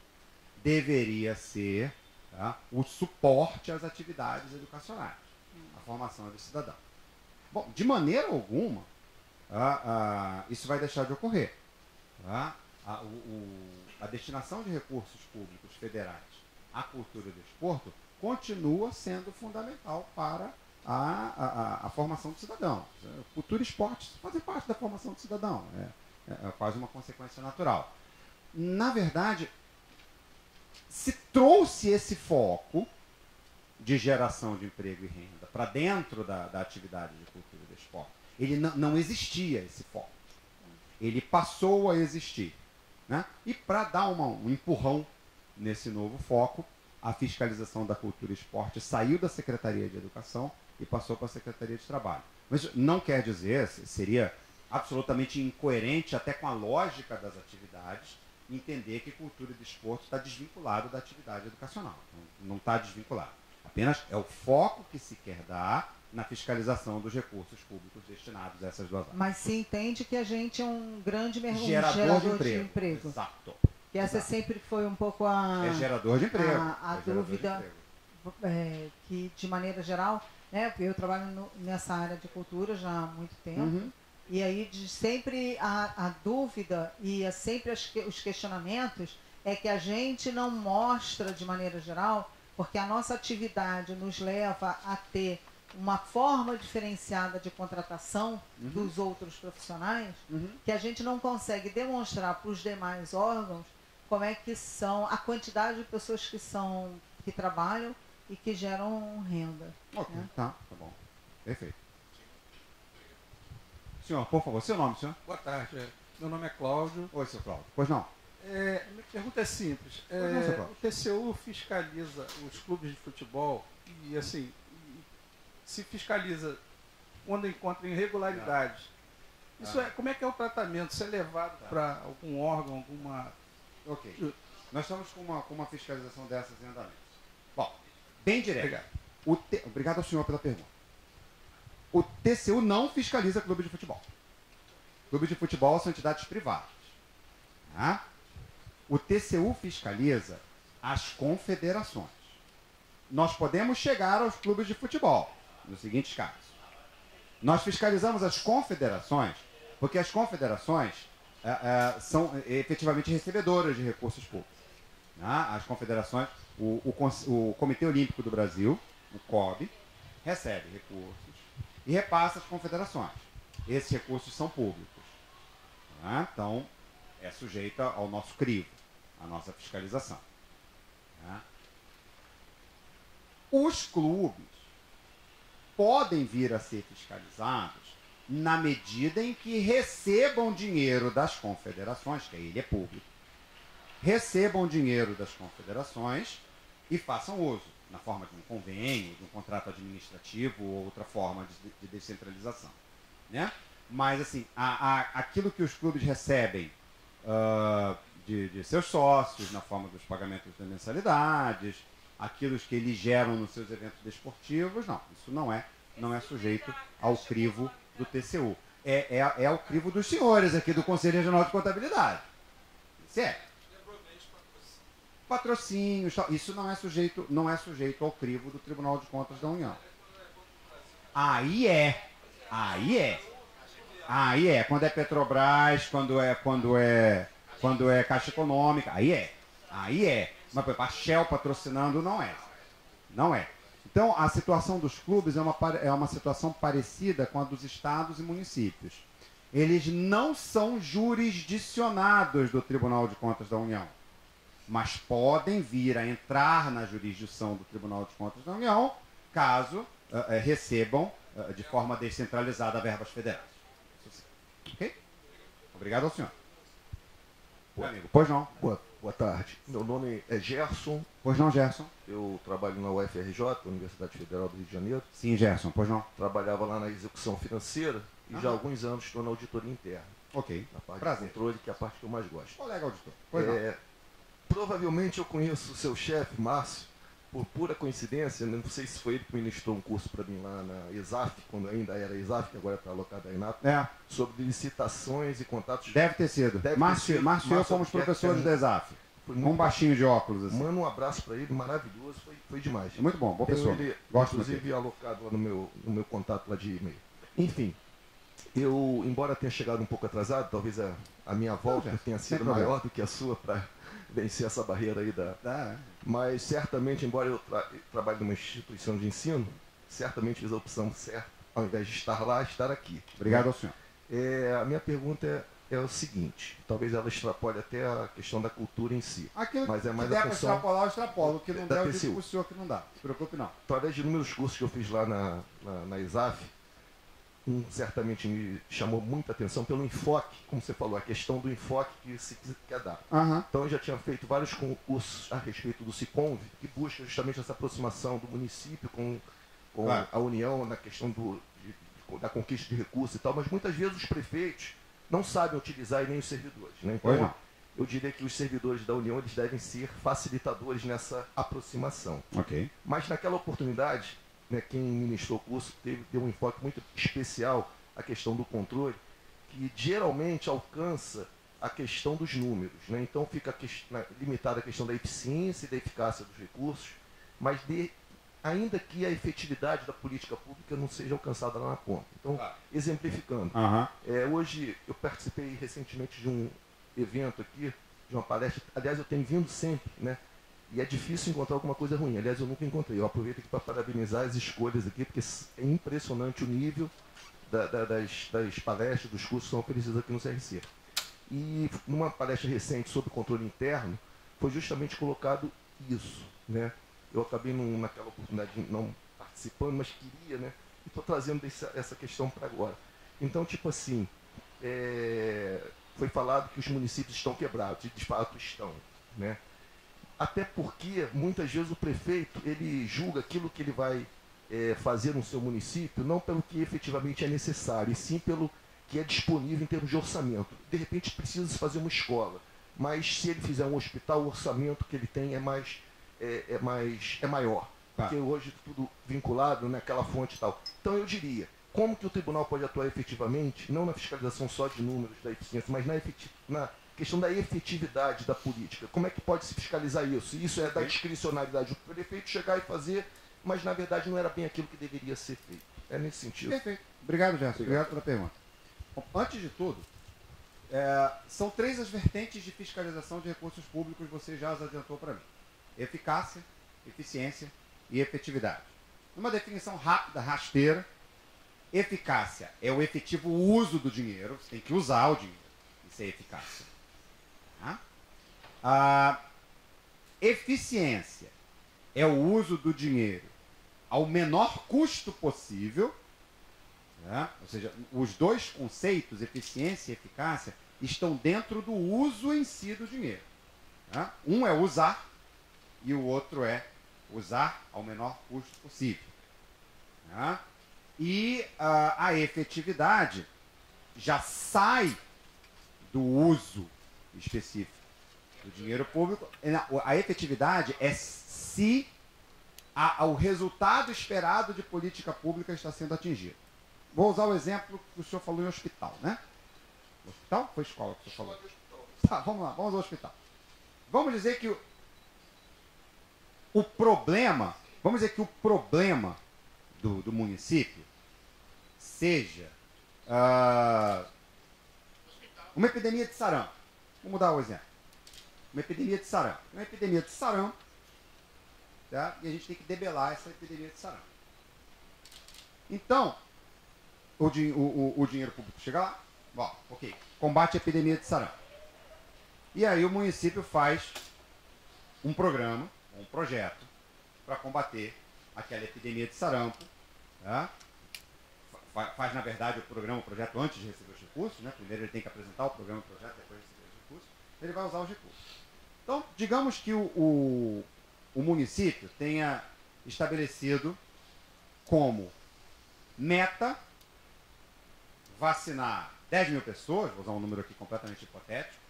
deveria ser, tá, o suporte às atividades educacionais, a formação do cidadão. Bom, de maneira alguma, isso vai deixar de ocorrer. Tá? A destinação de recursos públicos federais à cultura e desporto continua sendo fundamental para a formação do cidadão. Cultura e esporte fazem parte da formação do cidadão. É quase uma consequência natural. Na verdade, se trouxe esse foco de geração de emprego e renda para dentro da atividade de cultura e desporto. Ele não existia esse foco. Ele passou a existir. Né? E para dar um empurrão nesse novo foco, a fiscalização da cultura e esporte saiu da Secretaria de Educação e passou para a Secretaria de Trabalho. Mas não quer dizer, seria absolutamente incoerente até com a lógica das atividades, entender que cultura e desporto está desvinculado da atividade educacional. Não está desvinculado. Apenas é o foco que se quer dar na fiscalização dos recursos públicos destinados a essas duas áreas. Mas se entende que a gente é um grande gerador de emprego. Exato. Que essa sempre foi um pouco é gerador de emprego. A dúvida, que de maneira geral, né, eu trabalho nessa área de cultura já há muito tempo, e aí sempre a dúvida e sempre os questionamentos é que a gente não mostra de maneira geral, porque a nossa atividade nos leva a ter uma forma diferenciada de contratação dos outros profissionais, que a gente não consegue demonstrar para os demais órgãos como é que são a quantidade de pessoas que trabalham e que geram renda. Ok, né? tá bom. Perfeito. Senhor, por favor, seu nome, senhor? Boa tarde. Meu nome é Cláudio. Oi, seu Cláudio. Pois não? Minha pergunta é simples. O TCU fiscaliza os clubes de futebol e, assim, se fiscaliza quando encontra irregularidades. Como é que é o tratamento? Isso é levado para algum órgão, alguma... Ok. Nós estamos com uma fiscalização dessas em andamento. Bom, bem direto. Obrigado. Obrigado ao senhor pela pergunta. O TCU não fiscaliza clubes de futebol. Clubes de futebol são entidades privadas. Tá? O TCU fiscaliza as confederações. Nós podemos chegar aos clubes de futebol nos seguintes casos. Nós fiscalizamos as confederações porque as confederações são efetivamente recebedoras de recursos públicos. Tá? As confederações, o Comitê Olímpico do Brasil, o COB, recebe recursos e repassa às confederações. Esses recursos são públicos. Tá? Então, é sujeita ao nosso crivo, à nossa fiscalização. Tá? Os clubes podem vir a ser fiscalizados na medida em que recebam dinheiro das confederações, que ele é público, recebam dinheiro das confederações e façam uso, na forma de um convênio, de um contrato administrativo ou outra forma de descentralização. Né? Mas, assim, aquilo que os clubes recebem de seus sócios, na forma dos pagamentos de mensalidades, aquilo que eles geram nos seus eventos desportivos, não. Isso não é sujeito ao crivo do TCU. é o crivo dos senhores aqui do Conselho Regional de Contabilidade. Isso é. Patrocínios, isso não é sujeito ao crivo do Tribunal de Contas da União. Aí é. Quando é Petrobras, quando é Caixa Econômica, aí é. Mas a Shell patrocinando não é. Não é. Então, a situação dos clubes é uma situação parecida com a dos estados e municípios. Eles não são jurisdicionados do Tribunal de Contas da União, mas podem vir a entrar na jurisdição do Tribunal de Contas da União caso recebam de forma descentralizada verbas federais. Ok? Obrigado ao senhor. Amigo, pois não. Boa tarde. Meu nome é Gerson. Pois não, Gerson. Eu trabalho na UFRJ, Universidade Federal do Rio de Janeiro. Sim, Gerson, pois não. Trabalhava lá na execução financeira e já há alguns anos estou na auditoria interna. Ok. Na parte Prazer. de controle, que é a parte que eu mais gosto. Colega auditor. Pois não. Provavelmente eu conheço o seu chefe, Márcio, por pura coincidência. Não sei se foi ele que ministrou um curso para mim lá na ESAF, quando ainda era ESAF, que agora está alocada aí na sobre licitações e contatos. Deve ter sido. Márcio e eu fomos professores da ESAF. Um baixinho de óculos. Assim. Manda um abraço para ele, maravilhoso, foi demais. Muito bom, boa pessoa. Ele, gosto inclusive, alocado lá no meu contato lá de e-mail. Enfim, eu, embora tenha chegado um pouco atrasado, talvez a minha volta tenha sido maior do que a sua para vencer essa barreira aí Mas certamente, embora eu trabalhe numa instituição de ensino, certamente fiz a opção certa, ao invés de estar lá, estar aqui. Obrigado ao senhor. A minha pergunta é o seguinte, talvez ela extrapole até a questão da cultura em si. Aquilo mas é mais que der a para função extrapolar, eu extrapolo. O que não der, eu digo para o senhor que não dá. Não se preocupe, não. Através de inúmeros cursos que eu fiz lá na ESAF, certamente me chamou muita atenção pelo enfoque, como você falou, a questão do enfoque que se quer dar. Então eu já tinha feito vários concursos a respeito do SICONV, que busca justamente essa aproximação do município com a União na questão da conquista de recursos e tal, mas muitas vezes os prefeitos não sabem utilizar e nem os servidores. Né? Então eu diria que os servidores da União eles devem ser facilitadores nessa aproximação. Okay. Mas naquela oportunidade, né, quem ministrou o curso deu um enfoque muito especial à questão do controle, que geralmente alcança a questão dos números. Né? Então fica limitada a questão da eficiência e da eficácia dos recursos, mas ainda que a efetividade da política pública não seja alcançada lá na ponta. Então, exemplificando, hoje eu participei recentemente de um evento aqui, de uma palestra, aliás eu tenho vindo sempre, né? E é difícil encontrar alguma coisa ruim. Aliás, eu nunca encontrei. Eu aproveito aqui para parabenizar as escolhas aqui, porque é impressionante o nível das palestras, dos cursos que são oferecidos aqui no CRC. E numa palestra recente sobre controle interno, foi justamente colocado isso. Né? Eu acabei naquela oportunidade não participando, mas queria, né? E estou trazendo essa questão para agora. Então, tipo assim, foi falado que os municípios estão quebrados, e de fato estão. Né? Até porque, muitas vezes, o prefeito ele julga aquilo que ele vai fazer no seu município, não pelo que efetivamente é necessário, e sim pelo que é disponível em termos de orçamento. De repente, precisa se fazer uma escola, mas se ele fizer um hospital, o orçamento que ele tem é maior. Porque hoje tudo vinculado naquela fonte e tal. Então, eu diria, como que o tribunal pode atuar efetivamente, não na fiscalização só de números da eficiência, mas na questão da efetividade da política. Como é que pode se fiscalizar isso? Isso é da discricionalidade do prefeito chegar e fazer, mas na verdade não era bem aquilo que deveria ser feito. É nesse sentido. Perfeito. Obrigado, Gerson. Obrigado pela pergunta. Bom, antes de tudo, são 3 as vertentes de fiscalização de recursos públicos, você já as adiantou para mim. Eficácia, eficiência e efetividade. Uma definição rápida, rasteira, eficácia é o efetivo uso do dinheiro, você tem que usar o dinheiro. Isso é eficácia. A eficiência é o uso do dinheiro ao menor custo possível, né? Ou seja, os dois conceitos, eficiência e eficácia, estão dentro do uso em si do dinheiro. Né? Um é usar e o outro é usar ao menor custo possível. Né? E a efetividade já sai do uso específico do dinheiro público. A efetividade é se o resultado esperado de política pública está sendo atingido. vou usar o exemplo que o senhor falou em hospital, né? Hospital? Foi escola que o senhor falou. Tá, vamos lá, vamos ao hospital. Vamos dizer que o problema do município seja uma epidemia de sarampo. Vamos mudar o exemplo. Uma epidemia de sarampo. Uma epidemia de sarampo, tá? E a gente tem que debelar essa epidemia de sarampo. Então, o dinheiro público chega lá, ó, ok, combate a epidemia de sarampo. E aí o município faz um programa, um projeto, para combater aquela epidemia de sarampo, tá? Faz, na verdade, o projeto antes de receber os recursos, né? Primeiro ele tem que apresentar o programa, o projeto, depois receber os recursos, ele vai usar os recursos. Então, digamos que o município tenha estabelecido como meta vacinar 10 mil pessoas, vou usar um número aqui completamente hipotético,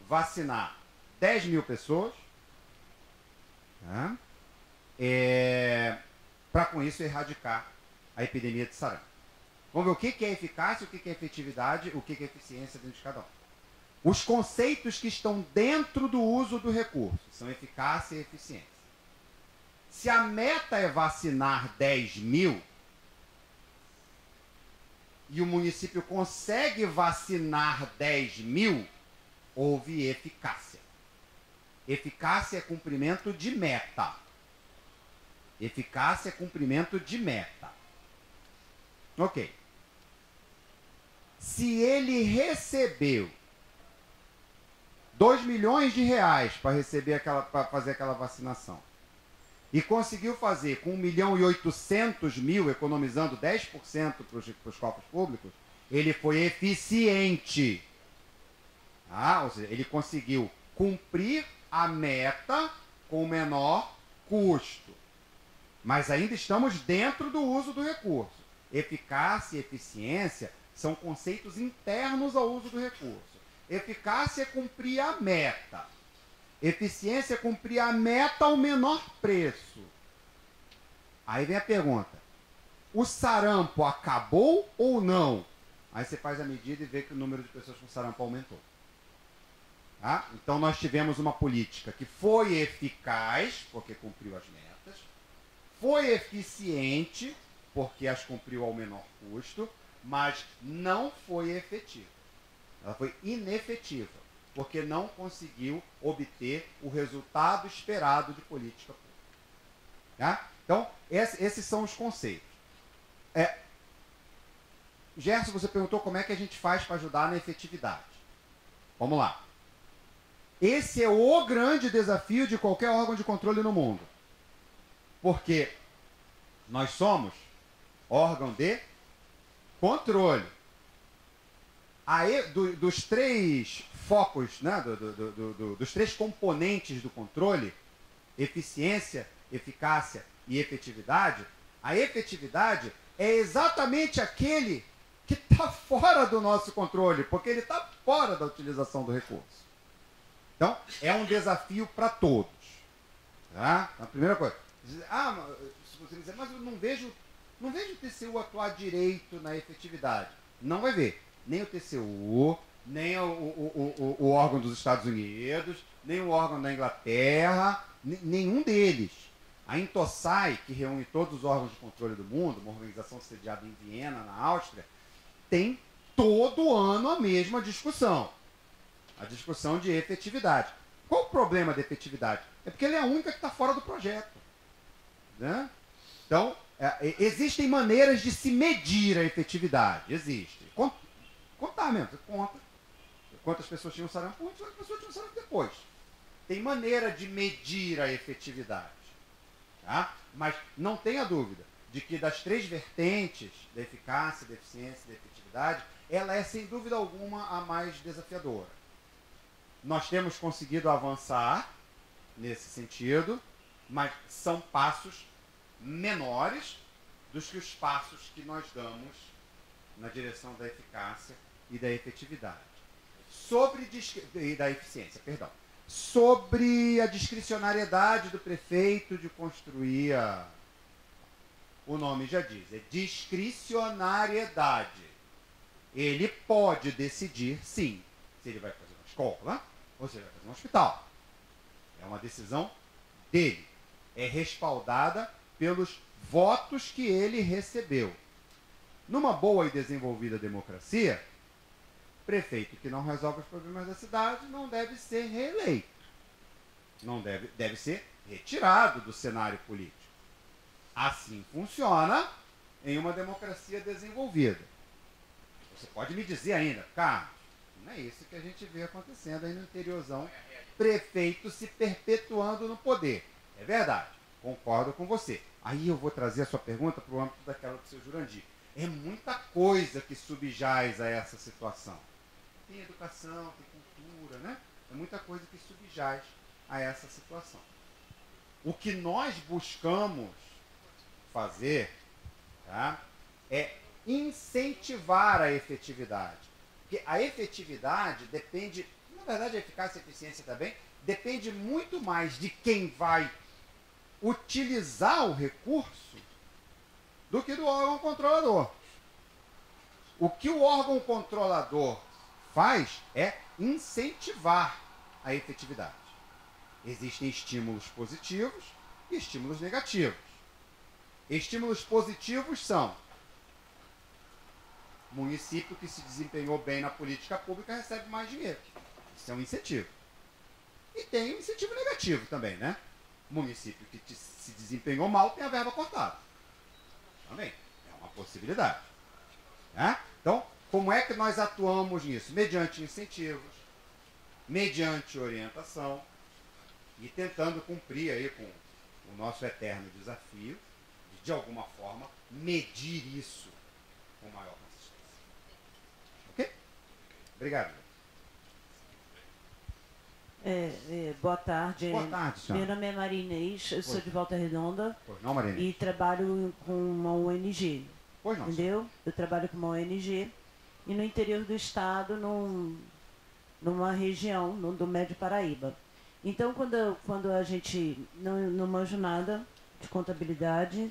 vacinar 10 mil pessoas, tá? Para com isso erradicar a epidemia de sarampo. Vamos ver o que é eficácia, o que é efetividade, o que é eficiência dentro de cada um. Os conceitos que estão dentro do uso do recurso são eficácia e eficiência. Se a meta é vacinar 10 mil, e o município consegue vacinar 10 mil, houve eficácia. Eficácia é cumprimento de meta. Eficácia é cumprimento de meta. Ok. Se ele recebeu 2 milhões de reais para fazer aquela vacinação e conseguiu fazer com 1.800.000, economizando 10% para os cofres públicos, ele foi eficiente. Ou seja, ele conseguiu cumprir a meta com menor custo. Mas ainda estamos dentro do uso do recurso. Eficácia e eficiência são conceitos internos ao uso do recurso. Eficácia é cumprir a meta. Eficiência é cumprir a meta ao menor preço. Aí vem a pergunta. O sarampo acabou ou não? Aí você faz a medida e vê que o número de pessoas com sarampo aumentou. Tá? Então nós tivemos uma política que foi eficaz, porque cumpriu as metas, foi eficiente, porque as cumpriu ao menor custo, mas não foi efetiva. Ela foi inefetiva, porque não conseguiu obter o resultado esperado de política pública. Tá? Então, esses são os conceitos. Gerson, você perguntou como é que a gente faz para ajudar na efetividade. Vamos lá. Esse é o grande desafio de qualquer órgão de controle no mundo. Porque nós somos órgão de controle. Aí, dos três focos, né, dos três componentes do controle, eficiência, eficácia e efetividade, a efetividade é exatamente aquele que está fora do nosso controle, porque ele está fora da utilização do recurso. Então, é um desafio para todos. Tá? A primeira coisa. Se você dizer, mas eu não vejo o TCU atuar direito na efetividade. Não vai ver. Nem o TCU, nem o órgão dos Estados Unidos, nem o órgão da Inglaterra, nenhum deles. A Intosai, que reúne todos os órgãos de controle do mundo, uma organização sediada em Viena, na Áustria, tem todo ano a mesma discussão. A discussão de efetividade. Qual o problema da efetividade? É porque ela é a única que está fora do projeto. Né? Então, existem maneiras de se medir a efetividade. Existe. Contar mesmo. Você conta quantas pessoas tinham sarampo antes, quantas pessoas tinham sarampo depois. Tem maneira de medir a efetividade. Tá? Mas não tenha dúvida de que das três vertentes da eficácia, da eficiência e da efetividade, ela é, sem dúvida alguma, a mais desafiadora. Nós temos conseguido avançar nesse sentido, mas são passos menores dos que os passos que nós damos na direção da eficácia e da efetividade. E da eficiência, perdão. Sobre a discricionariedade do prefeito de construir o nome já diz, é discricionariedade. Ele pode decidir, sim, se ele vai fazer uma escola ou se ele vai fazer um hospital. É uma decisão dele. É respaldada pelos votos que ele recebeu. Numa boa e desenvolvida democracia, prefeito que não resolve os problemas da cidade não deve ser reeleito. Não deve ser retirado do cenário político. Assim funciona em uma democracia desenvolvida. Você pode me dizer ainda, Carlos, não é isso que a gente vê acontecendo aí no interiorzão, prefeito se perpetuando no poder. É verdade, concordo com você. Aí eu vou trazer a sua pergunta para o âmbito daquela do seu Jurandir. É muita coisa que subjaz a essa situação. Tem educação, tem cultura, né? É muita coisa que subjaz a essa situação. O que nós buscamos fazer, tá, é incentivar a efetividade. Porque a efetividade depende, na verdade a eficácia e a eficiência também, depende muito mais de quem vai utilizar o recurso do que do órgão controlador. O que o órgão controlador faz é incentivar a efetividade. Existem estímulos positivos e estímulos negativos. Estímulos positivos são: município que se desempenhou bem na política pública recebe mais dinheiro. Isso é um incentivo. E tem um incentivo negativo também, né? Município que se desempenhou mal tem a verba cortada. Também é uma possibilidade. Né? Então, como é que nós atuamos nisso? Mediante incentivos, mediante orientação e tentando cumprir aí com o nosso eterno desafio de alguma forma, medir isso com maior consistência. Ok? Obrigado. Boa tarde. Boa tarde, senhora. Meu nome é Maria Inês, eu sou de Volta Redonda. Pois não, Maria Inês? E trabalho com uma ONG. Pois não, entendeu? Senhora. Eu trabalho com uma ONG e no interior do estado, numa região do Médio Paraíba. Então, quando a gente não manjo nada de contabilidade,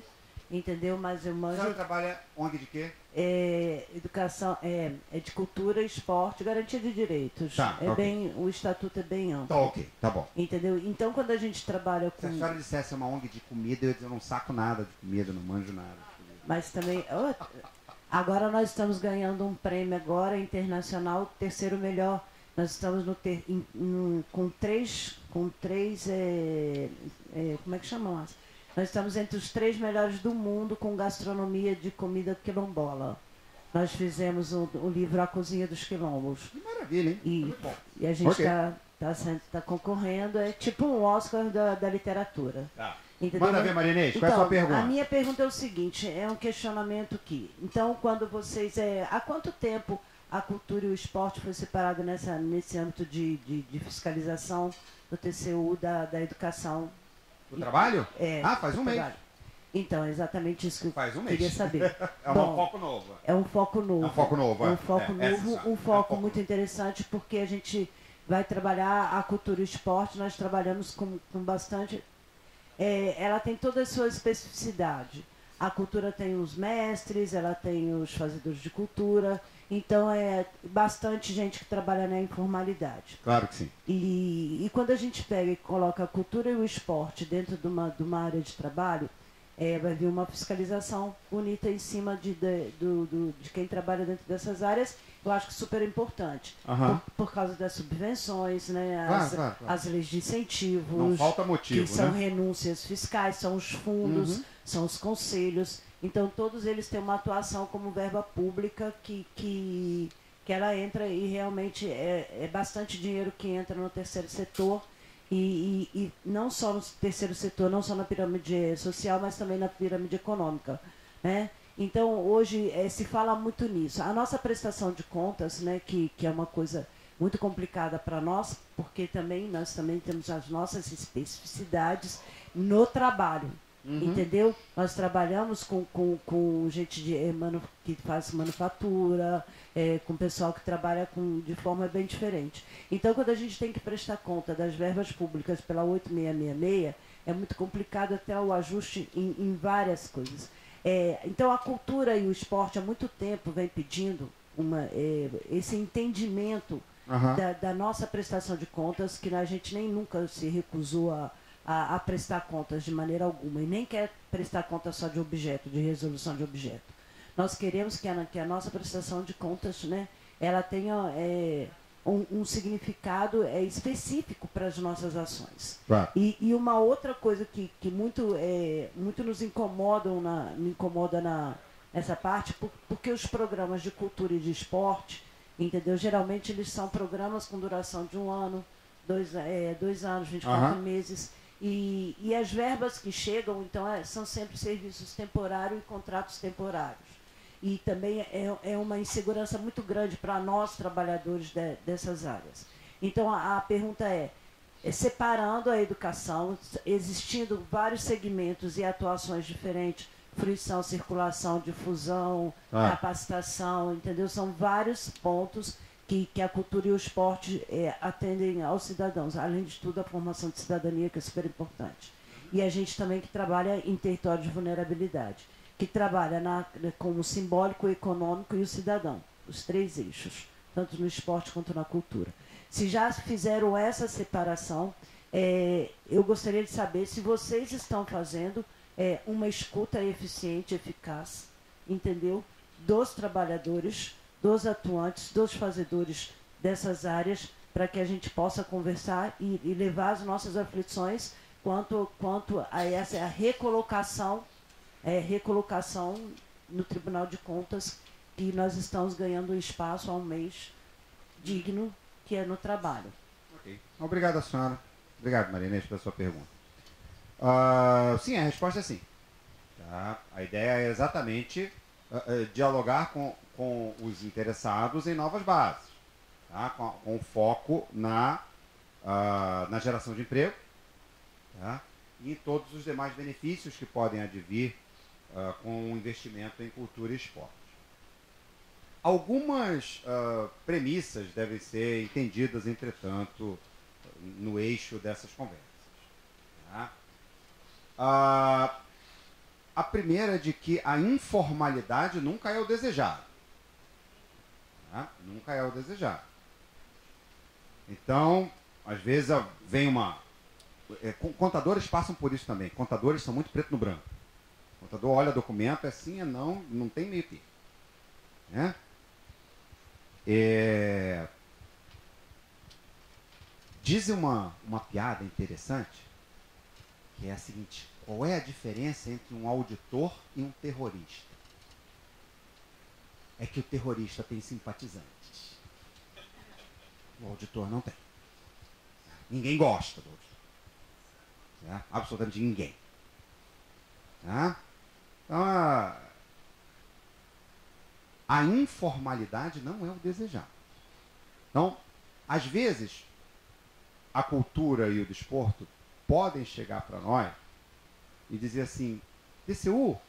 entendeu? Mas eu manjo... A senhora trabalha ONG de quê? Educação, é de cultura, esporte, garantia de direitos. Tá, okay. O estatuto é bem amplo. Tá, ok, tá bom. Entendeu? Então, quando a gente trabalha com... Se a senhora dissesse uma ONG de comida, eu ia dizer, eu não saco nada de comida, não manjo nada de comida. Mas também... agora nós estamos ganhando um prêmio agora internacional, terceiro melhor. Nós estamos com três como é que chamam? Nós estamos entre os 3 melhores do mundo com gastronomia de comida quilombola. Nós fizemos o livro A Cozinha dos Quilombos. Que maravilha, hein? E a gente está concorrendo, é tipo um Oscar da literatura. Tá. Manda ver, Maria Inês, qual é a sua pergunta? A minha pergunta é o seguinte, é um questionamento aqui. Então, quando vocês... há quanto tempo a cultura e o esporte foi separado nesse âmbito de fiscalização do TCU, da educação? Do trabalho? Faz um mês. Então, é exatamente isso que eu faz um mês. Queria saber. É um foco novo. É um foco novo. É um foco novo. É um foco novo, um foco muito interessante, porque a gente vai trabalhar a cultura e o esporte, nós trabalhamos com bastante... ela tem toda a sua especificidade. A cultura tem os mestres, ela tem os fazedores de cultura, então é bastante gente que trabalha na informalidade. Claro que sim. E quando a gente pega e coloca a cultura e o esporte dentro de uma área de trabalho, vai vir uma fiscalização bonita em cima de quem trabalha dentro dessas áreas. Eu acho que super importante. Por causa das subvenções, né? As leis de incentivos. Não falta motivo, que são renúncias fiscais, são os fundos, são os conselhos. Então, todos eles têm uma atuação como verba pública que ela entra e realmente é bastante dinheiro que entra no terceiro setor. E não só no terceiro setor, não só na pirâmide social, mas também na pirâmide econômica, né? Então, hoje se fala muito nisso. A nossa prestação de contas, né, que é uma coisa muito complicada para nós, porque nós também temos as nossas especificidades no trabalho, entendeu? Nós trabalhamos com gente que faz manufatura, com pessoal que trabalha de forma bem diferente. Então, quando a gente tem que prestar conta das verbas públicas pela 8666, é muito complicado até o ajuste em várias coisas. Então, a cultura e o esporte há muito tempo vem pedindo esse entendimento da nossa prestação de contas, que a gente nem nunca se recusou a prestar contas de maneira alguma, e nem quer prestar contas só de objeto, de resolução de objeto. Nós queremos que a nossa prestação de contas, né, ela tenha um significado específico para as nossas ações. Claro. E uma outra coisa que muito nos incomoda nessa parte, porque os programas de cultura e de esporte, entendeu? Geralmente eles são programas com duração de 1 ano, 2 anos, 24 meses. E as verbas que chegam, então, são sempre serviços temporários e contratos temporários. E também é uma insegurança muito grande para nós, trabalhadores dessas áreas. Então, a pergunta separando a educação, existindo vários segmentos e atuações diferentes, fruição, circulação, difusão, capacitação, entendeu? São vários pontos que a cultura e o esporte atendem aos cidadãos, além de tudo a formação de cidadania, que é super importante. E a gente também que trabalha em território de vulnerabilidade, que trabalha com o simbólico, o econômico e o cidadão, os 3 eixos, tanto no esporte quanto na cultura. Se já fizeram essa separação, eu gostaria de saber se vocês estão fazendo uma escuta eficiente, eficaz, entendeu? Dos trabalhadores, dos atuantes, dos fazedores dessas áreas, para que a gente possa conversar e levar as nossas aflições quanto a essa recolocação no Tribunal de Contas, que nós estamos ganhando um espaço há um mês digno, que é no trabalho. Ok. Obrigado, senhora. Obrigado, Maria Inês, pela sua pergunta. Sim, a resposta é sim. Tá? A ideia é exatamente dialogar com os interessados em novas bases, tá? com foco na geração de emprego, tá? E em todos os demais benefícios que podem advir com o investimento em cultura e esporte. Algumas premissas devem ser entendidas, entretanto, no eixo dessas conversas. Tá? A primeira é de que a informalidade nunca é o desejado. Tá? Nunca é o desejado. Então, às vezes vem contadores passam por isso também. Contadores são muito preto no branco. O contador olha documento, é sim, é não, não tem meio termo. Né? Dizem uma piada interessante, que é a seguinte: qual é a diferença entre um auditor e um terrorista? É que o terrorista tem simpatizantes. O auditor não tem. Ninguém gosta do auditor. Né? Absolutamente ninguém. Né? Então, a informalidade não é o desejado. Então, às vezes, a cultura e o desporto podem chegar para nós e dizer assim: TCU,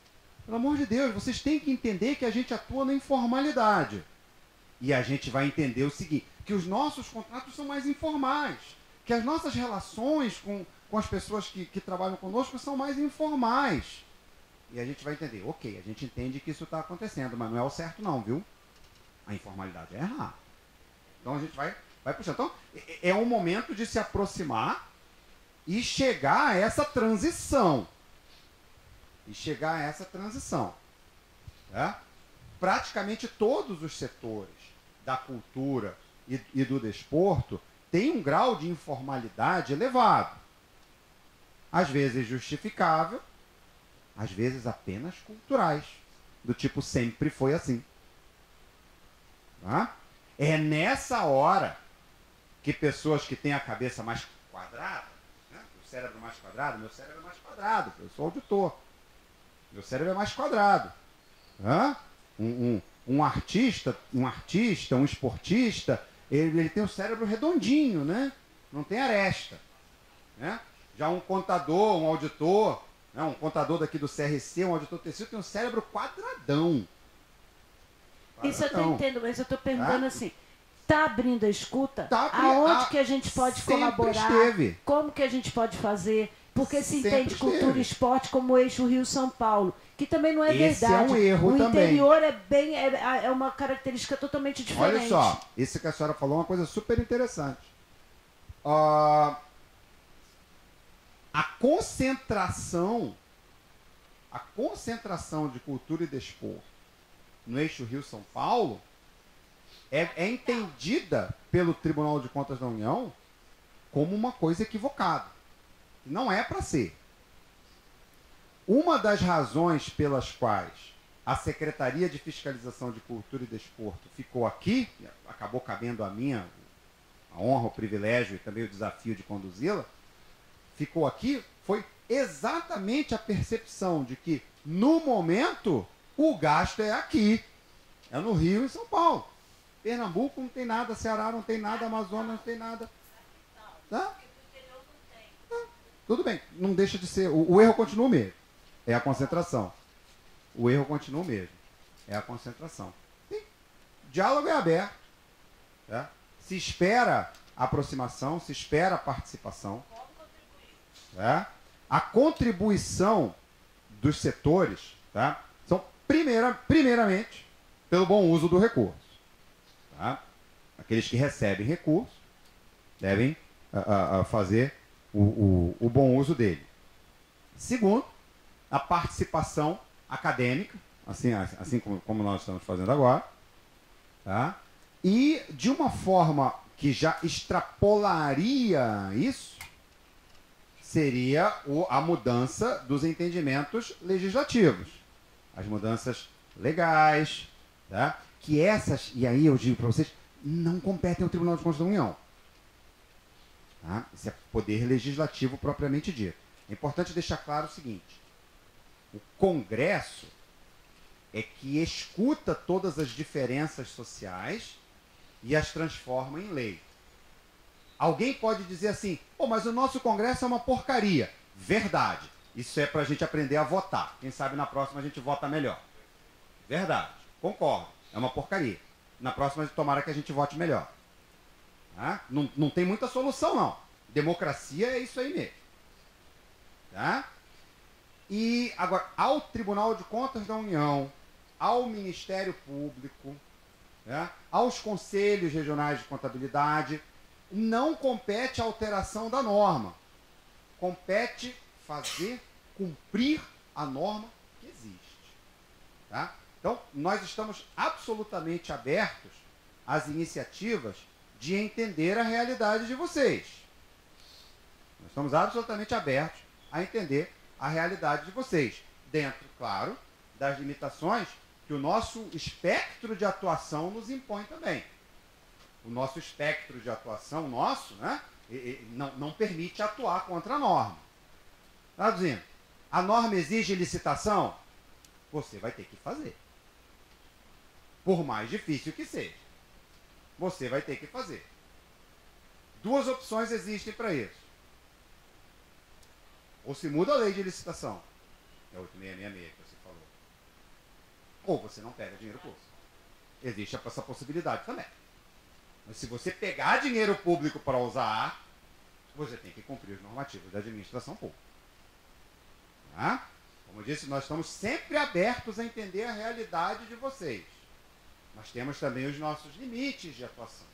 pelo amor de Deus, vocês têm que entender que a gente atua na informalidade. E a gente vai entender o seguinte, que os nossos contratos são mais informais, que as nossas relações com as pessoas que trabalham conosco são mais informais. E a gente vai entender, ok, a gente entende que isso está acontecendo, mas não é o certo não, viu? A informalidade é errada. Então a gente vai puxando. Então, é um momento de se aproximar e chegar a essa transição. Tá? Praticamente todos os setores da cultura e do desporto têm um grau de informalidade elevado. Às vezes justificável, às vezes apenas culturais, do tipo sempre foi assim. Tá? É nessa hora que pessoas que têm a cabeça mais quadrada, né? O cérebro mais quadrado, meu cérebro é mais quadrado, eu sou auditor, meu cérebro é mais quadrado. Tá? Um artista, um esportista, ele tem o cérebro redondinho, né? Não tem aresta. Né? Já um contador, um auditor, né? Um contador daqui do CRC, um auditor tecido, tem um cérebro quadradão. Isso eu entendo, mas eu estou perguntando assim, está abrindo a escuta? Aonde que a gente pode colaborar? Esteve. Como que a gente pode fazer? porque se Sempre entende cultura esteve. e esporte como eixo Rio-São Paulo, que também não é Esse verdade. é um erro o também. interior é uma característica totalmente diferente. Olha só, isso que a senhora falou é uma coisa super interessante. A concentração de cultura e desporto no eixo Rio-São Paulo é entendida pelo Tribunal de Contas da União como uma coisa equivocada. Não é para ser. Uma das razões pelas quais a Secretaria de Fiscalização de Cultura e Desporto ficou aqui, acabou cabendo a minha a honra, o privilégio e também o desafio de conduzi-la, ficou aqui, foi exatamente a percepção de que, no momento, o gasto é aqui. É no Rio e São Paulo. Pernambuco não tem nada, Ceará não tem nada, Amazonas não tem nada. Tá? Tudo bem, não deixa de ser. O erro continua o mesmo. É a concentração. O erro continua o mesmo. É a concentração. Sim. O diálogo é aberto. Tá? Se espera aproximação, se espera participação. Tá? A contribuição dos setores, tá? São, primeiramente, pelo bom uso do recurso. Tá? Aqueles que recebem recurso devem fazer o bom uso dele. Segundo, a participação acadêmica, assim como nós estamos fazendo agora, tá? E de uma forma que já extrapolaria isso, seria a mudança dos entendimentos legislativos, as mudanças legais, tá? Que essas, e aí eu digo para vocês, não competem ao Tribunal de Contas da União. Tá? Isso é poder legislativo propriamente dito. É importante deixar claro o seguinte: o Congresso é que escuta todas as diferenças sociais e as transforma em lei. Alguém pode dizer assim, pô, mas o nosso Congresso é uma porcaria. Verdade. Isso é para a gente aprender a votar. Quem sabe na próxima a gente vota melhor. Verdade. Concordo. É uma porcaria. Na próxima, tomara que a gente vote melhor. Tá? Não tem muita solução, não. Democracia é isso aí mesmo. Tá? E agora, ao Tribunal de Contas da União, ao Ministério Público, né, aos Conselhos Regionais de Contabilidade, não compete a alteração da norma. Compete fazer cumprir a norma que existe. Tá? Então, nós estamos absolutamente abertos às iniciativas de entender a realidade de vocês. Nós estamos absolutamente abertos a entender a realidade de vocês. Dentro, claro, das limitações que o nosso espectro de atuação nos impõe também. O nosso espectro de atuação, né, não permite atuar contra a norma. Traduzindo, a norma exige licitação? Você vai ter que fazer. Por mais difícil que seja. Você vai ter que fazer. Duas opções existem para isso. Ou se muda a lei de licitação, é 8666 que você falou, ou você não pega dinheiro público. Existe essa possibilidade também. Mas se você pegar dinheiro público para usar, você tem que cumprir os normativos da administração pública. Tá? Como eu disse, nós estamos sempre abertos a entender a realidade de vocês. Nós temos também os nossos limites de atuação.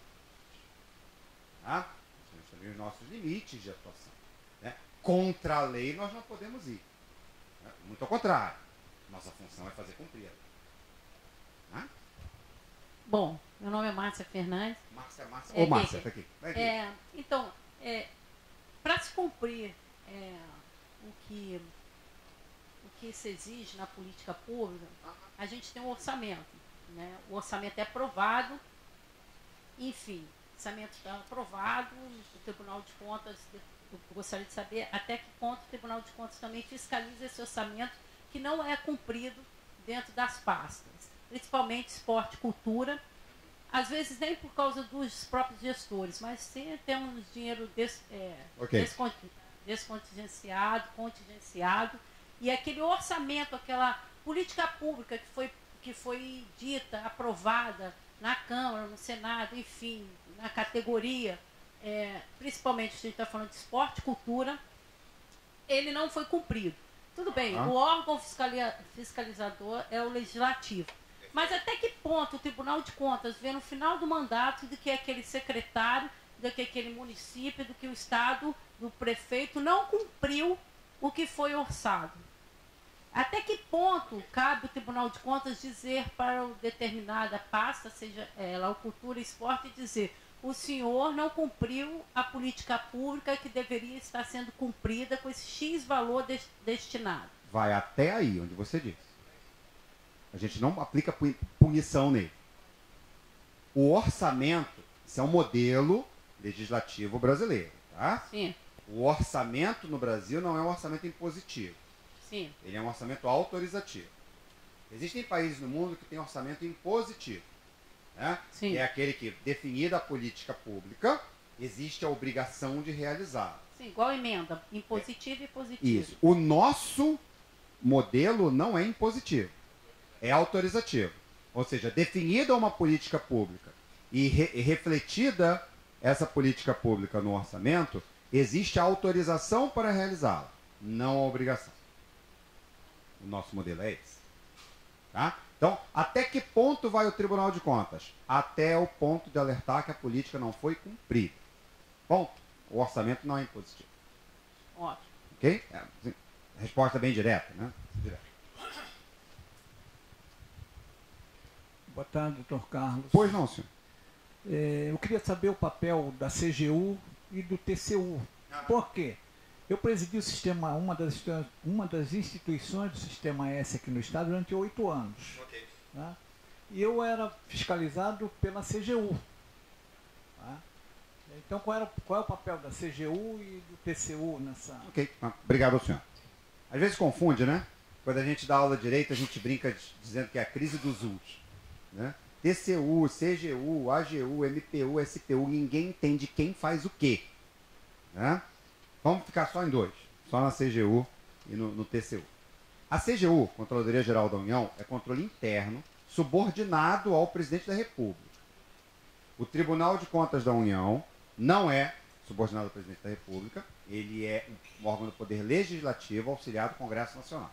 Tá? Temos também os nossos limites de atuação. Né? Contra a lei nós não podemos ir. Né? Muito ao contrário. Nossa função é fazer cumprir. Tá? Bom, meu nome é Márcia Fernandes. Márcia. Ô, Márcia, tá aqui. Então, para se cumprir o que se exige na política pública, a gente tem um orçamento. Né? O orçamento é aprovado, enfim, o orçamento está aprovado, o Tribunal de Contas, eu gostaria de saber até que ponto o Tribunal de Contas também fiscaliza esse orçamento que não é cumprido dentro das pastas, principalmente esporte e cultura, às vezes nem por causa dos próprios gestores, mas sim temos dinheiro descontingenciado, contingenciado, e aquele orçamento, aquela política pública que foi dita, aprovada na Câmara, no Senado, enfim, na categoria, principalmente a gente está falando de esporte, cultura, ele não foi cumprido. Tudo bem, o órgão fiscalizador é o legislativo. Mas até que ponto o Tribunal de Contas vê no final do mandato de que aquele secretário, de que aquele município, do que o Estado, do prefeito não cumpriu o que foi orçado? Até que ponto cabe o Tribunal de Contas dizer para uma determinada pasta, seja ela cultura e esporte, dizer: o senhor não cumpriu a política pública que deveria estar sendo cumprida com esse X valor destinado? Vai até aí, onde você disse. A gente não aplica punição nele. O orçamento, isso é um modelo legislativo brasileiro, tá? Sim. O orçamento no Brasil não é um orçamento impositivo. Sim. Ele é um orçamento autorizativo. Existem países no mundo que têm orçamento impositivo, né? Sim. Que é aquele que, definida a política pública, existe a obrigação de realizá-la. Sim, igual emenda, impositivo e positivo. Isso. O nosso modelo não é impositivo, é autorizativo. Ou seja, definida uma política pública e refletida essa política pública no orçamento, existe a autorização para realizá-la, não a obrigação. O nosso modelo é esse. Tá? Então, até que ponto vai o Tribunal de Contas? Até o ponto de alertar que a política não foi cumprida. Ponto. O orçamento não é impositivo. Ótimo. Ok? Resposta bem direta, né? Direta. Boa tarde, doutor Carlos. Pois não, senhor. Eu queria saber o papel da CGU e do TCU. Por quê? Eu presidi o sistema, uma das instituições do Sistema S aqui no Estado durante 8 anos. Ok. Tá? E eu era fiscalizado pela CGU. Tá? Então, qual é o papel da CGU e do TCU nessa... Ok. Obrigado ao senhor. Às vezes confunde, né? Quando a gente dá aula de direito, a gente brinca dizendo que é a crise dos US. Né? TCU, CGU, AGU, MPU, SPU, ninguém entende quem faz o quê. Né? Vamos ficar só em dois, só na CGU e no TCU. A CGU, Controladoria Geral da União, é controle interno, subordinado ao Presidente da República. O Tribunal de Contas da União não é subordinado ao Presidente da República, ele é um órgão do Poder Legislativo auxiliado do Congresso Nacional.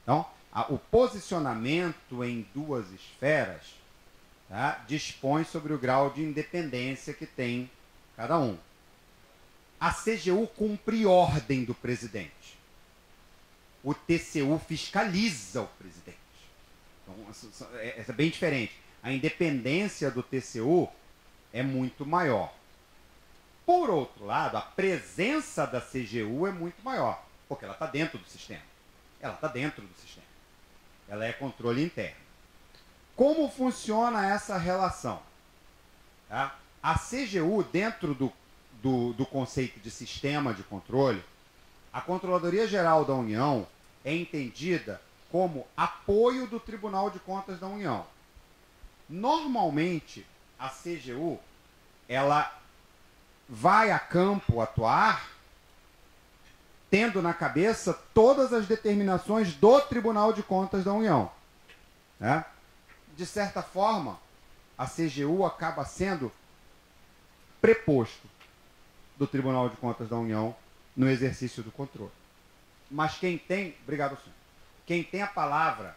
Então, o posicionamento em duas esferas, tá, dispõe sobre o grau de independência que tem cada um. A CGU cumpre ordem do presidente. O TCU fiscaliza o presidente. Então, é bem diferente. A independência do TCU é muito maior. Por outro lado, a presença da CGU é muito maior, porque ela está dentro do sistema. Ela está dentro do sistema. Ela é controle interno. Como funciona essa relação? Tá? A CGU, dentro do conceito de sistema de controle, a Controladoria Geral da União é entendida como apoio do Tribunal de Contas da União. Normalmente, a CGU, ela vai a campo atuar tendo na cabeça todas as determinações do Tribunal de Contas da União. Né? De certa forma, a CGU acaba sendo preposto do Tribunal de Contas da União no exercício do controle. Mas quem tem, obrigado, senhor, quem tem a palavra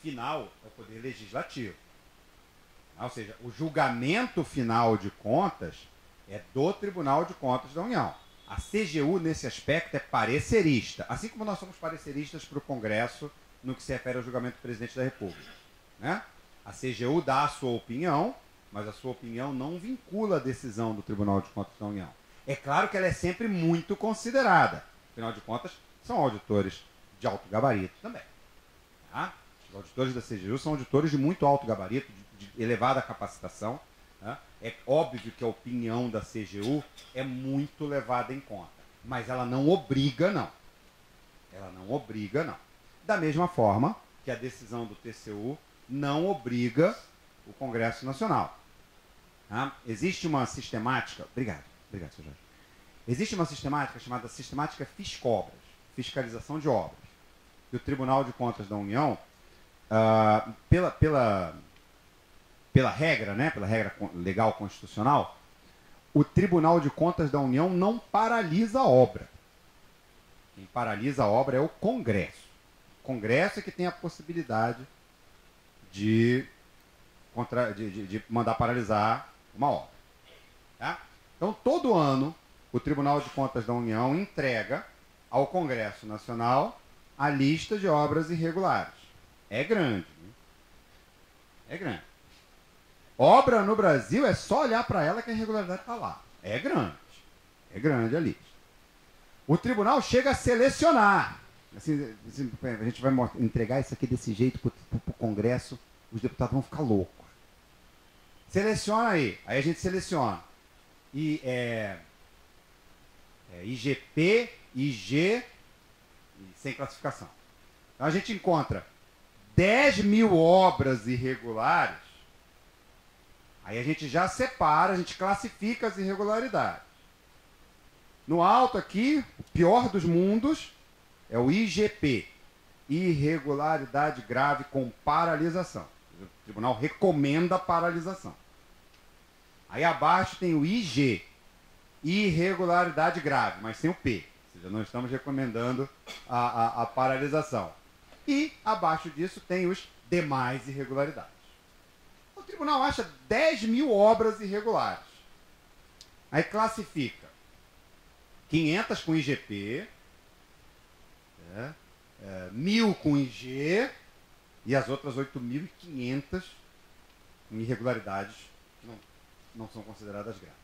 final é o Poder Legislativo. Ou seja, o julgamento final de contas é do Tribunal de Contas da União. A CGU, nesse aspecto, é parecerista, assim como nós somos pareceristas para o Congresso no que se refere ao julgamento do Presidente da República. Né? A CGU dá a sua opinião, mas a sua opinião não vincula a decisão do Tribunal de Contas da União. É claro que ela é sempre muito considerada. Afinal de contas, são auditores de alto gabarito também. Tá? Os auditores da CGU são auditores de muito alto gabarito, de elevada capacitação. Tá? É óbvio que a opinião da CGU é muito levada em conta. Mas ela não obriga, não. Ela não obriga, não. Da mesma forma que a decisão do TCU não obriga o Congresso Nacional. Tá? Existe uma sistemática... Obrigado, senhor Jorge. Existe uma sistemática chamada sistemática Fiscobras, fiscalização de obras. E o Tribunal de Contas da União, pela regra, né, pela regra legal constitucional, o Tribunal de Contas da União não paralisa a obra. Quem paralisa a obra é o Congresso. O Congresso é que tem a possibilidade de mandar paralisar uma obra. Tá? Então, todo ano, o Tribunal de Contas da União entrega ao Congresso Nacional a lista de obras irregulares. É grande. Né? É grande. Obra no Brasil é só olhar para ela que a irregularidade está lá. É grande. É grande a lista. O tribunal chega a selecionar. Assim, a gente vai entregar isso aqui desse jeito para o Congresso, os deputados vão ficar loucos. Seleciona aí. Aí a gente seleciona. IGP, IG, sem classificação. Então a gente encontra 10.000 obras irregulares. Aí a gente já separa, a gente classifica as irregularidades. No alto aqui, o pior dos mundos é o IGP, irregularidade grave com paralisação. O tribunal recomenda a paralisação. Aí abaixo tem o IG, irregularidade grave, mas sem o P. Ou seja, não estamos recomendando a paralisação. E abaixo disso tem os demais irregularidades. O tribunal acha 10.000 obras irregulares. Aí classifica 500 com IGP, 1.000 com IG e as outras 8.500 com irregularidades que não são consideradas graves.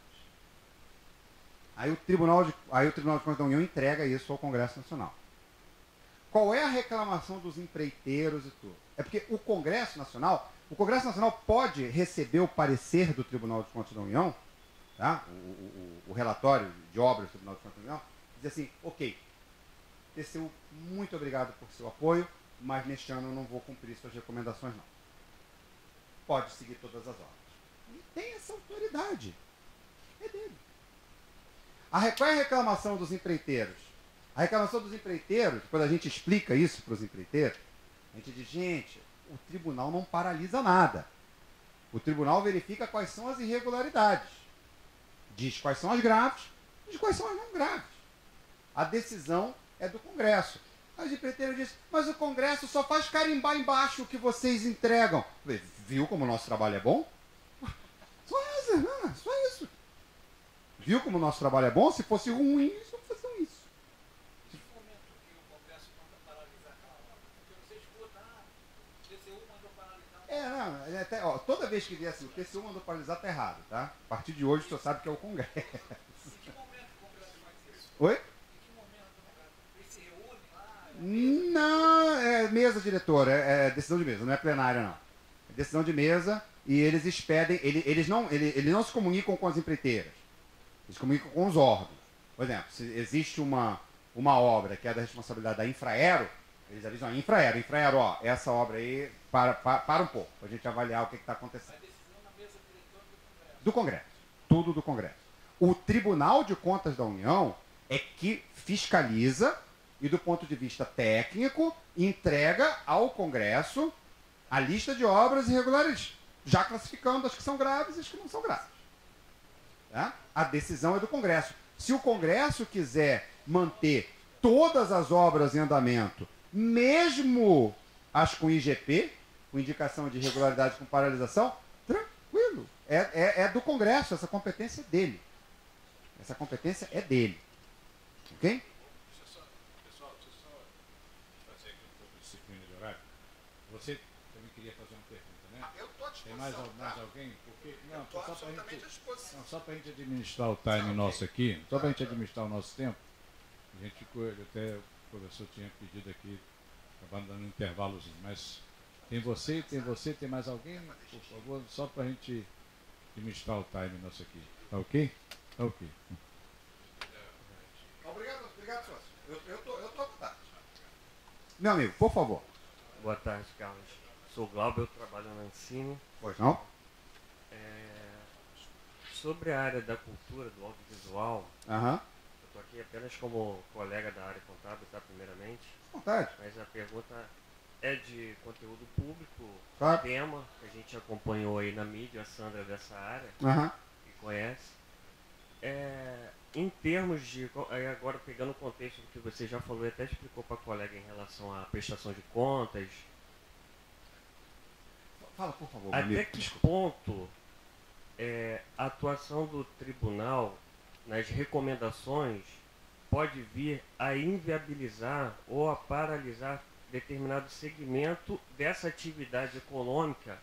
Aí o Tribunal de Contas da União entrega isso ao Congresso Nacional. Qual é a reclamação dos empreiteiros e tudo? É porque o Congresso Nacional pode receber o parecer do Tribunal de Contas da União, tá? O relatório de obras do Tribunal de Contas da União, dizer assim, ok, TCU, muito obrigado por seu apoio, mas neste ano eu não vou cumprir suas recomendações, não. Pode seguir todas as obras. E tem essa autoridade. É dele. Qual é a reclamação dos empreiteiros? A reclamação dos empreiteiros, quando a gente explica isso para os empreiteiros, a gente diz, gente, o tribunal não paralisa nada. O tribunal verifica quais são as irregularidades. Diz quais são as graves, diz quais são as não graves. A decisão é do Congresso. Aí os empreiteiros dizem, mas o Congresso só faz carimbar embaixo o que vocês entregam. Viu como o nosso trabalho é bom? Só isso. Viu como o nosso trabalho é bom? Se fosse ruim, eles não faziam isso. Toda vez que vier assim, o TCU mandou paralisar, tá errado, tá? A partir de hoje, o senhor sabe que é o Congresso. Em que momento o Congresso faz isso? Oi? Em que momento o Congresso? Ele se reúne lá? Não, é mesa diretora, é decisão de mesa, não é plenária, não. É decisão de mesa e eles expedem, eles não se comunicam com as empreiteiras, eles comunicam com os órgãos. Por exemplo, se existe uma obra que é da responsabilidade da Infraero, eles avisam a Infraero, ó, essa obra aí, para um pouco, para a gente avaliar o que está acontecendo. A decisão na mesa diretora do Congresso. Tudo do Congresso. O Tribunal de Contas da União é que fiscaliza e, do ponto de vista técnico, entrega ao Congresso a lista de obras irregulares, já classificando as que são graves e as que não são graves. Tá? A decisão é do Congresso. Se o Congresso quiser manter todas as obras em andamento, mesmo as com IGP, com indicação de irregularidade com paralisação, tranquilo. É do Congresso, essa competência é dele. Essa competência é dele. Ok? Pessoal, deixa eu só fazer aqui um pouco de disciplina de horário. Você também queria fazer uma pergunta, né? Eu estou à disposição. Tem mais tá? alguém? Porque, Eu estou absolutamente à disposição. só para a gente administrar o time nosso aqui, só para a gente administrar o nosso tempo, a gente, até o professor tinha pedido aqui, acabando dando um intervalozinho, mas tem mais alguém? Por favor, só para a gente administrar o time nosso aqui. Tá ok? Tá ok. Obrigado, sócio. Eu estou à vontade. Meu amigo, por favor. Boa tarde, Carlos. Sou o Glauber, eu trabalho na Ancine. Pois não? Sobre a área da cultura, do audiovisual, Aham. eu estou aqui apenas como colega da área contábil, tá, primeiramente. Vontade. Mas a pergunta é de conteúdo público, Claro. tema que a gente acompanhou aí na mídia, a Sandra dessa área, Aham. que conhece. em termos de... Agora, pegando o contexto que você já falou e até explicou para a colega em relação à prestação de contas... Fala, por favor. Até que ponto a atuação do tribunal nas recomendações pode vir a inviabilizar ou a paralisar determinado segmento dessa atividade econômica,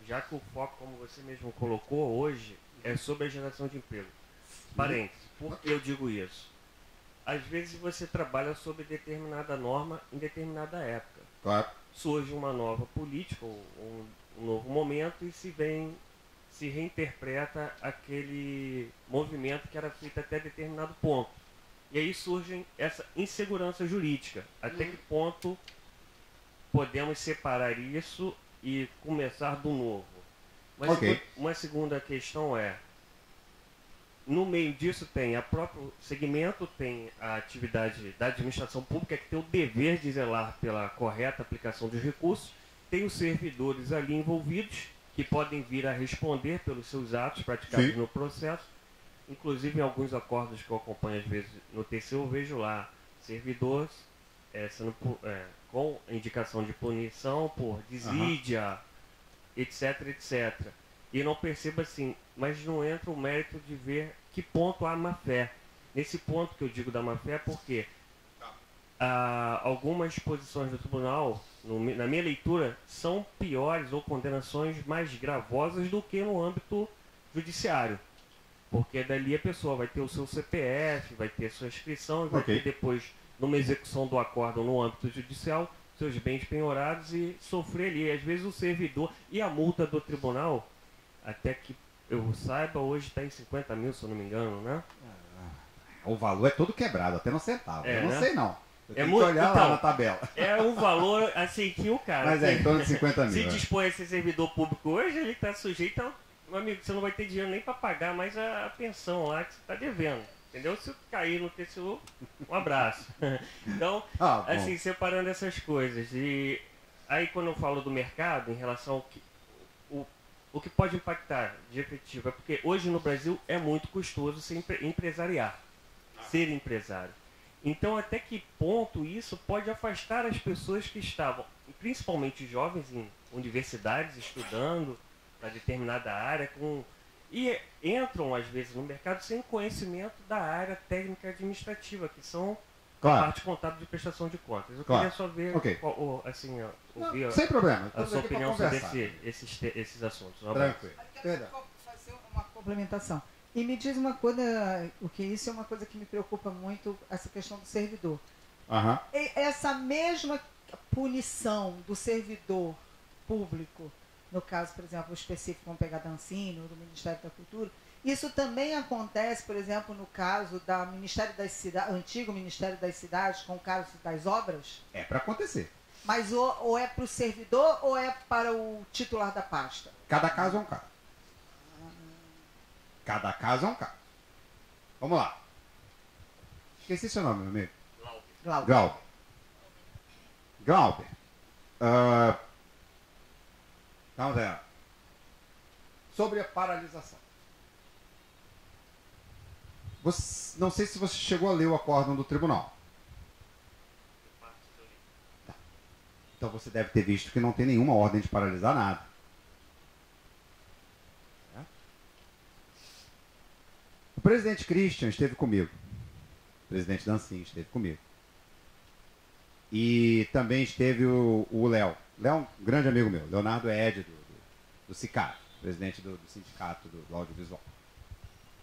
já que o foco, como você mesmo colocou hoje, é sobre a geração de emprego. Parênteses, por que eu digo isso? Às vezes você trabalha sobre determinada norma em determinada época. Claro. Surge uma nova política, um novo momento e se reinterpreta aquele movimento que era feito até determinado ponto. E aí surge essa insegurança jurídica. Até que ponto podemos separar isso e começar do novo? Mas uma segunda questão no meio disso tem o próprio segmento, tem a atividade da administração pública que tem o dever de zelar pela correta aplicação dos recursos, tem os servidores ali envolvidos que podem vir a responder pelos seus atos praticados no processo. Inclusive, em alguns acordos que eu acompanho, às vezes, no TCU, eu vejo lá servidores com indicação de punição por desídia, etc, etc. E não percebo assim, mas não entra o mérito de ver que ponto há má-fé. Nesse ponto que eu digo da má-fé é porque algumas posições do tribunal, na minha leitura, são piores ou condenações mais gravosas do que no âmbito judiciário. Porque dali a pessoa vai ter o seu CPF, vai ter sua inscrição e vai ter depois, numa execução do acórdão no âmbito judicial, seus bens penhorados e sofrer ali. Às vezes o servidor e a multa do tribunal, até que eu saiba, hoje está em 50 mil, se eu não me engano, né? O valor é todo quebrado, até no centavo. Eu não sei não. Eu tenho que muito, olhar lá na tabela. É um valor assim que o cara... Mas em torno de 50 mil. Se dispõe a ser servidor público hoje, ele está sujeito a... Meu amigo, você não vai ter dinheiro nem para pagar mais a pensão lá que você está devendo. Entendeu? Se cair no TCU, um abraço. Então, assim, separando essas coisas. E aí quando eu falo do mercado, em relação ao que, o que pode impactar de efetivo, é porque hoje no Brasil é muito custoso ser empresariar, ser empresário. Então, até que ponto isso pode afastar as pessoas que estavam, principalmente jovens, em universidades, estudando para determinada área, e entram, às vezes, no mercado sem conhecimento da área técnica administrativa, que são a parte contábil de prestação de contas. Eu queria só ver, ouvir sem problema. A sua opinião sobre esses assuntos. Tranquilo. Fazer uma complementação. E me diz uma coisa, isso é uma coisa que me preocupa muito, essa questão do servidor. Essa mesma punição do servidor público, no caso, por exemplo, específico, vamos pegar da Ancine ou do Ministério da Cultura, isso também acontece, por exemplo, no caso da antigo Ministério das Cidades, com o caso das obras? É para acontecer. Mas ou é para o servidor ou é para o titular da pasta? Cada caso é um caso. Cada caso é um caso. Vamos lá. Esqueci seu nome, meu amigo. Glauber. Então, Zé, sobre a paralisação. Não sei se você chegou a ler o acórdão do tribunal. Tá. Então você deve ter visto que não tem nenhuma ordem de paralisar nada. O presidente Christian esteve comigo. O presidente Dancin esteve comigo. E também esteve o Léo. Léo é um grande amigo meu. Leonardo Ed, do CICAR, presidente do sindicato do audiovisual.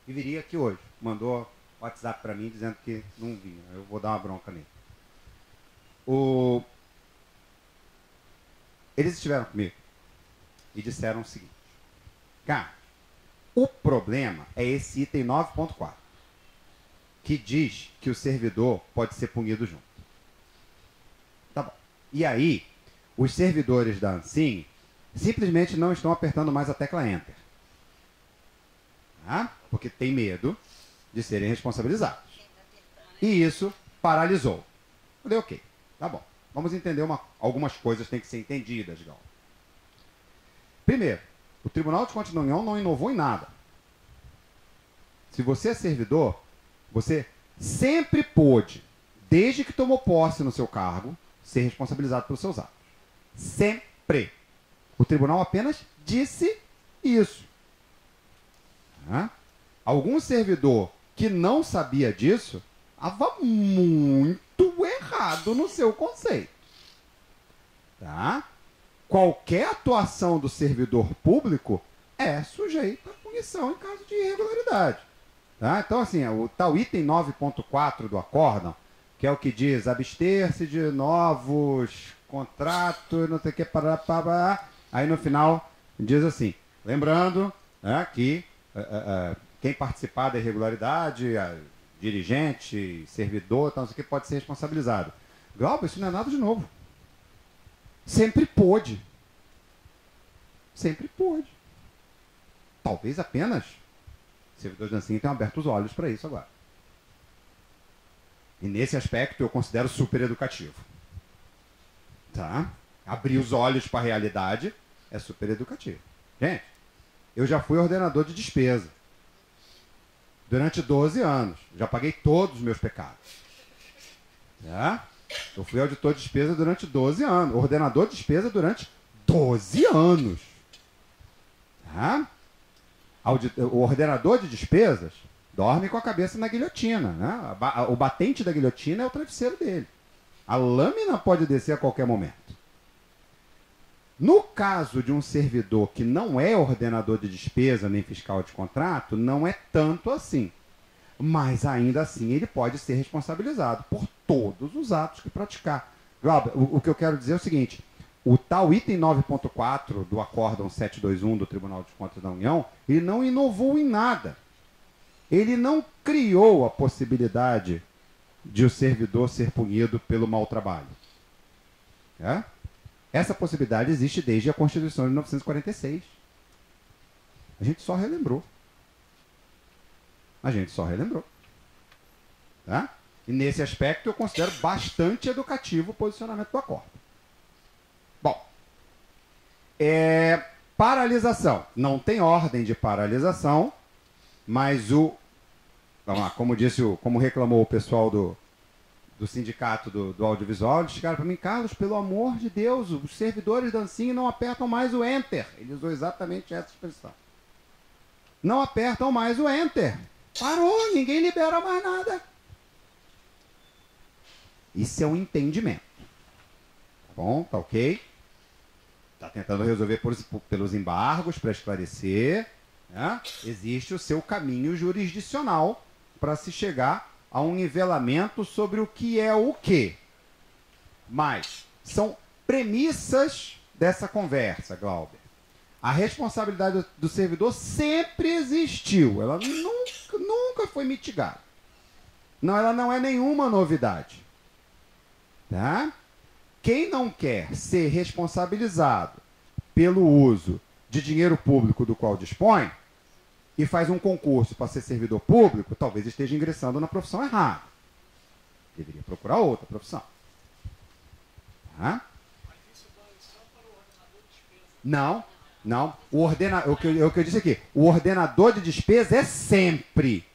E viria aqui hoje. Mandou WhatsApp para mim dizendo que não vinha. Eu vou dar uma bronca nele. Eles estiveram comigo e disseram o seguinte. Cara, o problema é esse item 9.4, que diz que o servidor pode ser punido junto. Tá bom. E aí, os servidores da Ancine simplesmente não estão apertando mais a tecla Enter. Tá? Porque tem medo de serem responsabilizados. E isso paralisou. Eu falei, ok, tá bom. Vamos entender algumas coisas que têm que ser entendidas, Gal. Primeiro, o Tribunal de Contas da União não inovou em nada. Se você é servidor, você sempre pôde, desde que tomou posse no seu cargo, ser responsabilizado pelos seus atos. Sempre. O tribunal apenas disse isso. Algum servidor que não sabia disso estava muito errado no seu conceito. Tá? Qualquer atuação do servidor público é sujeita a punição em caso de irregularidade. Tá? Então, assim, o tal item 9.4 do acórdão, que é o que diz abster-se de novos contratos, não sei o que, aí no final diz assim, lembrando que quem participar da irregularidade, dirigente, servidor, não sei o que, pode ser responsabilizado. Glauber, isso não é nada de novo. Sempre pôde. Sempre pôde. Talvez apenas servidores de Dancinha tenham aberto os olhos para isso agora. E nesse aspecto eu considero super educativo. Tá? Abrir os olhos para a realidade é super educativo. Gente, eu já fui ordenador de despesa. Durante 12 anos. Já paguei todos os meus pecados. Tá? Eu fui auditor de despesa durante 12 anos. Ordenador de despesa durante 12 anos. Tá? O ordenador de despesas dorme com a cabeça na guilhotina. Né? O batente da guilhotina é o travesseiro dele. A lâmina pode descer a qualquer momento. No caso de um servidor que não é ordenador de despesa nem fiscal de contrato, não é tanto assim. Mas ainda assim ele pode ser responsabilizado por todos os atos que praticar. Glauber, o que eu quero dizer é o seguinte, o tal item 9.4 do acórdão 721 do Tribunal de Contas da União, ele não inovou em nada. Ele não criou a possibilidade de o servidor ser punido pelo mau trabalho. Essa possibilidade existe desde a Constituição de 1946. A gente só relembrou. Tá? E nesse aspecto eu considero bastante educativo o posicionamento do acórdão. Bom, paralisação. Não tem ordem de paralisação, mas vamos lá, como reclamou o pessoal do sindicato do audiovisual, eles chegaram para mim, Carlos, pelo amor de Deus, os servidores da Ancine não apertam mais o Enter. Ele usou exatamente essa expressão. Não apertam mais o Enter. Parou, ninguém libera mais nada. Isso é um entendimento. Tá bom? Tá ok? Está tentando resolver pelos embargos para esclarecer. Né? Existe o seu caminho jurisdicional para se chegar a um nivelamento sobre o que é o quê. Mas são premissas dessa conversa, Glauber. A responsabilidade do servidor sempre existiu. Ela nunca foi mitigada. Não, ela não é nenhuma novidade. Tá? Quem não quer ser responsabilizado pelo uso de dinheiro público do qual dispõe, e faz um concurso para ser servidor público, talvez esteja ingressando na profissão errada. Deveria procurar outra profissão. Tá? Mas isso vale só para o ordenador de despesa? Não. O que eu disse aqui, o ordenador de despesa é sempre.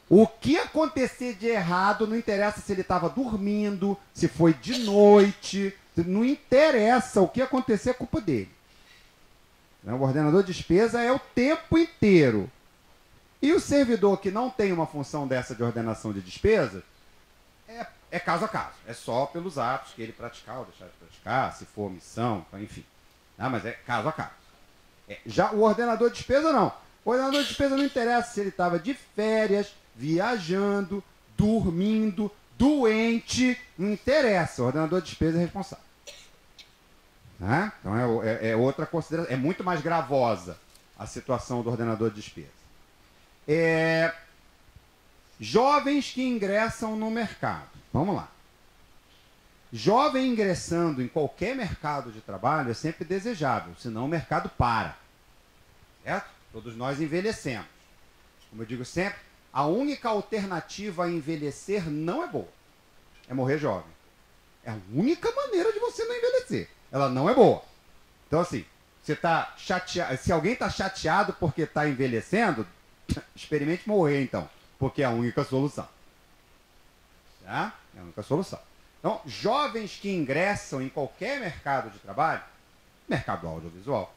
O que acontecer de errado, não interessa se ele estava dormindo, se foi de noite, não interessa. O que acontecer é culpa dele. O ordenador de despesa é o tempo inteiro. E o servidor que não tem uma função dessa de ordenação de despesas, é caso a caso. É só pelos atos que ele praticar ou deixar de praticar, se for omissão, enfim. Mas é caso a caso. Já o ordenador de despesa, não. O ordenador de despesa não interessa se ele estava de férias, viajando, dormindo, doente, não interessa. O ordenador de despesa é responsável. Então é outra consideração. É muito mais gravosa a situação do ordenador de despesa. Jovens que ingressam no mercado. Vamos lá. Jovem ingressando em qualquer mercado de trabalho é sempre desejável, senão o mercado para. Certo? Todos nós envelhecemos. Como eu digo sempre, a única alternativa a envelhecer não é boa. É morrer jovem. É a única maneira de você não envelhecer. Ela não é boa. Então, assim, você está chateado. Se alguém está chateado porque está envelhecendo, experimente morrer, então, porque é a única solução. Tá? É a única solução. Então, jovens que ingressam em qualquer mercado de trabalho, mercado audiovisual,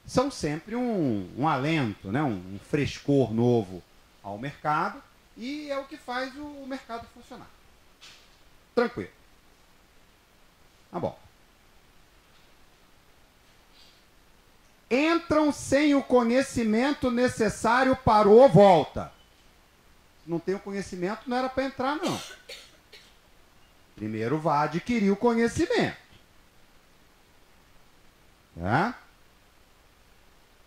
são sempre um alento, né? Um frescor novo ao mercado, e é o que faz o mercado funcionar. Tranquilo. Tá bom. Entram sem o conhecimento necessário, parou, volta. Não tem o conhecimento, não era para entrar, não. Primeiro vá adquirir o conhecimento. Tá?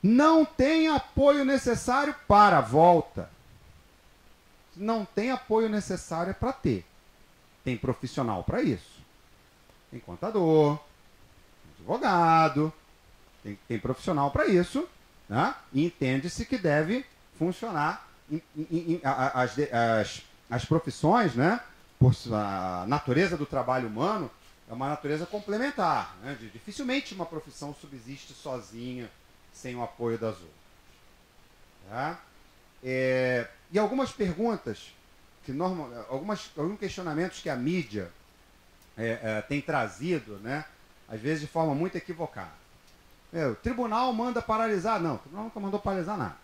Não tem apoio necessário, para, volta. Não tem apoio necessário é para ter. Tem profissional para isso. Tem contador, tem advogado, tem profissional para isso, né? E entende-se que deve funcionar as profissões, né? Por a natureza do trabalho humano, é uma natureza complementar, né? Dificilmente uma profissão subsiste sozinha, sem o apoio das outras. Tá? E algumas perguntas, alguns questionamentos que a mídia tem trazido, né? Às vezes de forma muito equivocada. O tribunal manda paralisar. Não, o tribunal nunca mandou paralisar nada.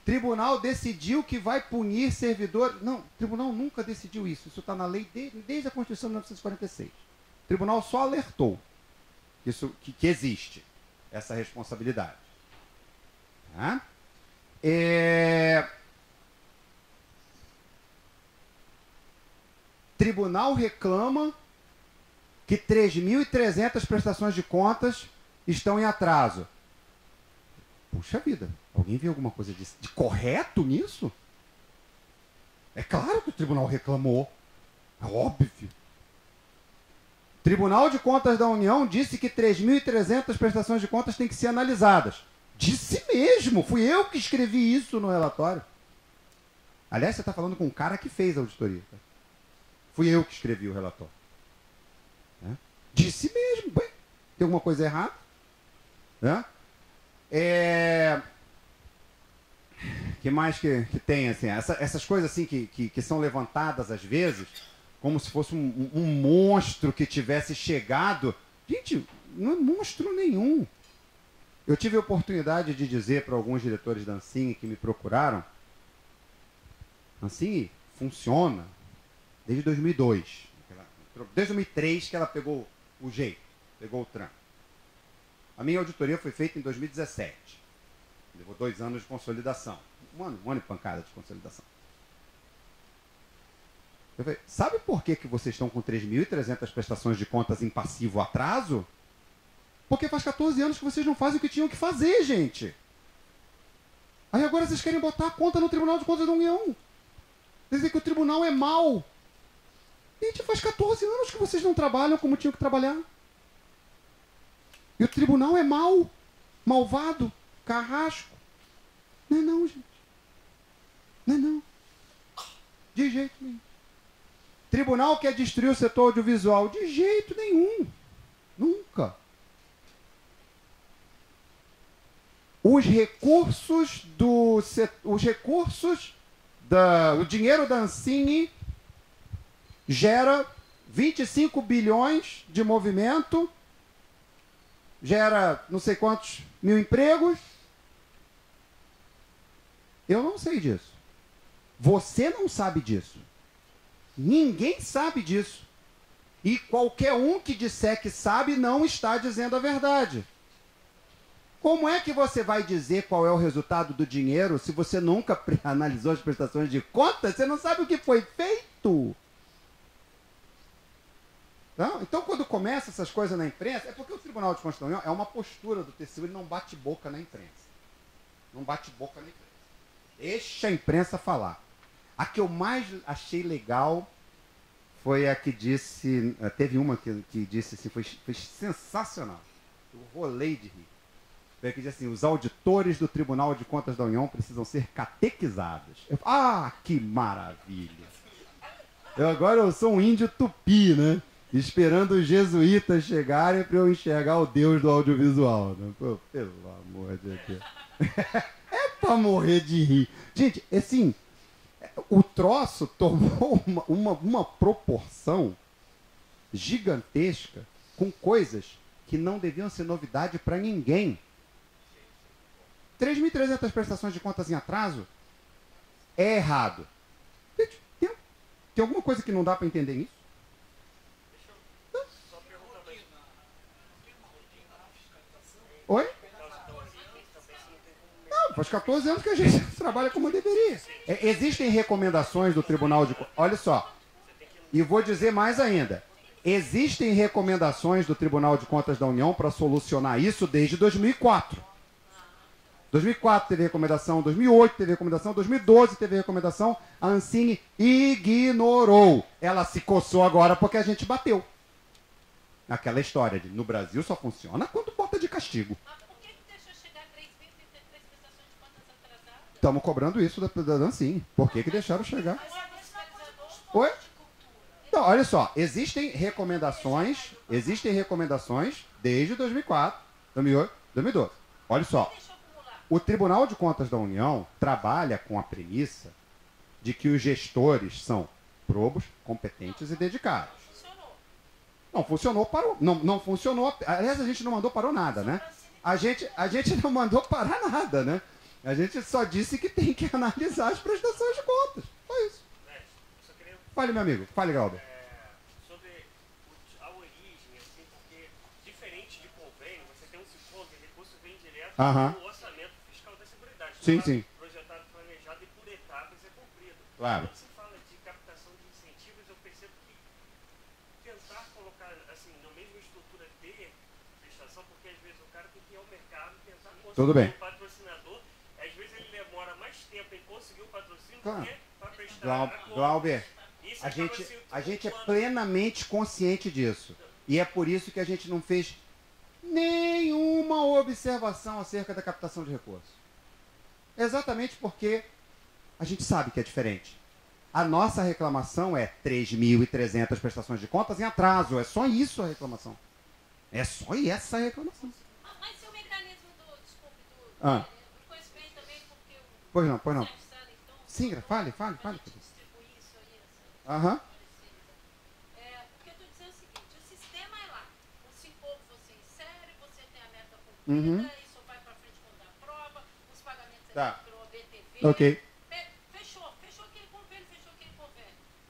Tribunal decidiu que vai punir servidores. Não, o tribunal nunca decidiu isso. Isso está na lei desde a Constituição de 1946. O tribunal só alertou que existe essa responsabilidade. Tá? Tribunal reclama que 3.300 prestações de contas estão em atraso. Puxa vida, alguém viu alguma coisa de correto nisso? É claro que o tribunal reclamou. É óbvio. Tribunal de Contas da União disse que 3.300 prestações de contas têm que ser analisadas. Disse mesmo, fui eu que escrevi isso no relatório. Aliás, você está falando com um cara que fez a auditoria. Tá? Fui eu que escrevi o relatório. Disse mesmo. Bem, tem alguma coisa errada? Que mais que tem, assim? Essas coisas assim que são levantadas às vezes, como se fosse um monstro que tivesse chegado. Gente, não é monstro nenhum. Eu tive a oportunidade de dizer para alguns diretores da Ancine que me procuraram, Ancine funciona desde 2002. Desde 2003 que ela pegou o jeito, pegou o tranco. A minha auditoria foi feita em 2017. Levou 2 anos de consolidação. Um ano e pancada de consolidação. Eu falei, sabe por que vocês estão com 3.300 prestações de contas em passivo atraso? Porque faz 14 anos que vocês não fazem o que tinham que fazer, gente. Aí agora vocês querem botar a conta no Tribunal de Contas da União. Quer dizer que o tribunal é mau. Gente, faz 14 anos que vocês não trabalham como tinham que trabalhar. E o tribunal é mau, malvado, carrasco. Não é não, gente. Não é não. De jeito nenhum. Tribunal quer destruir o setor audiovisual? De jeito nenhum. Nunca. Os recursos do dinheiro da Ancine gera 25 bilhões de movimento, gera não sei quantos mil empregos. Eu não sei disso. Você não sabe disso. Ninguém sabe disso. E qualquer um que disser que sabe não está dizendo a verdade. Como é que você vai dizer qual é o resultado do dinheiro se você nunca analisou as prestações de contas? Você não sabe o que foi feito. Não? Então, quando começa essas coisas na imprensa, é porque o Tribunal de Contas da União é uma postura do TCU, ele não bate boca na imprensa. Não bate boca na imprensa. Deixa a imprensa falar. A que eu mais achei legal foi a que disse... Teve uma que disse assim, foi sensacional. Eu rolei de rir. Foi a que disse assim, os auditores do Tribunal de Contas da União precisam ser catequizados. Que maravilha! Agora eu sou um índio tupi, né? Esperando os jesuítas chegarem para eu enxergar o Deus do audiovisual. Né? Pô, pelo amor de Deus. É pra morrer de rir. Gente, assim, o troço tomou uma proporção gigantesca com coisas que não deviam ser novidade para ninguém. 3.300 prestações de contas em atraso é errado. Tem alguma coisa que não dá para entender nisso? Oi? Não, faz 14 anos que a gente trabalha como deveria. Existem recomendações do Tribunal de Contas. Olha só. E vou dizer mais ainda. Existem recomendações do Tribunal de Contas da União para solucionar isso desde 2004. 2004 teve recomendação, 2008 teve recomendação, 2012 teve recomendação, a Ancine ignorou. Ela se coçou agora porque a gente bateu. Aquela história de no Brasil só funciona quando bota de castigo. Mas por que deixou chegar 3.033 prestações de contas atrasadas? Estamos cobrando isso da Ancine. Por que deixaram chegar? Oi? Então, olha só, existem recomendações desde 2004, 2008, 2012. Olha só. O Tribunal de Contas da União trabalha com a premissa de que os gestores são probos, competentes e dedicados. Não funcionou, parou. Não funcionou. Aliás, a gente não mandou parou nada, né? A gente não mandou parar nada, né? A gente só disse que tem que analisar as prestações de contas. Só isso. Fale, meu amigo. Fale, Galber. Sobre a origem, assim, porque diferente de convênio, você tem um ciclo de recurso vem direto do orçamento fiscal da Seguridade. Sim. Projetado, planejado e por etapas é cumprido. Claro. Quando se fala de captação de incentivos, eu percebo que tentar colocar, assim, na mesma estrutura de prestação, porque às vezes o cara tem que ir ao mercado e tentar conseguir um patrocinador, às vezes ele demora mais tempo em conseguir o patrocínio do que para prestar Glauber, a gente é plenamente consciente disso. E é por isso que a gente não fez nenhuma observação acerca da captação de recursos. Exatamente porque a gente sabe que é diferente. A nossa reclamação é 3.300 prestações de contas em atraso. É só isso a reclamação. É só essa a reclamação. Mas se o mecanismo do coisa vem também porque o... Pois não. Sim, fale. Aham. O que eu estou dizendo é o seguinte, o sistema é lá. O Sincopo você insere, você tem a meta cumprida, isso vai para frente quando dá a prova, os pagamentos entrou, a BTV. Ok. Fechou aquele convênio.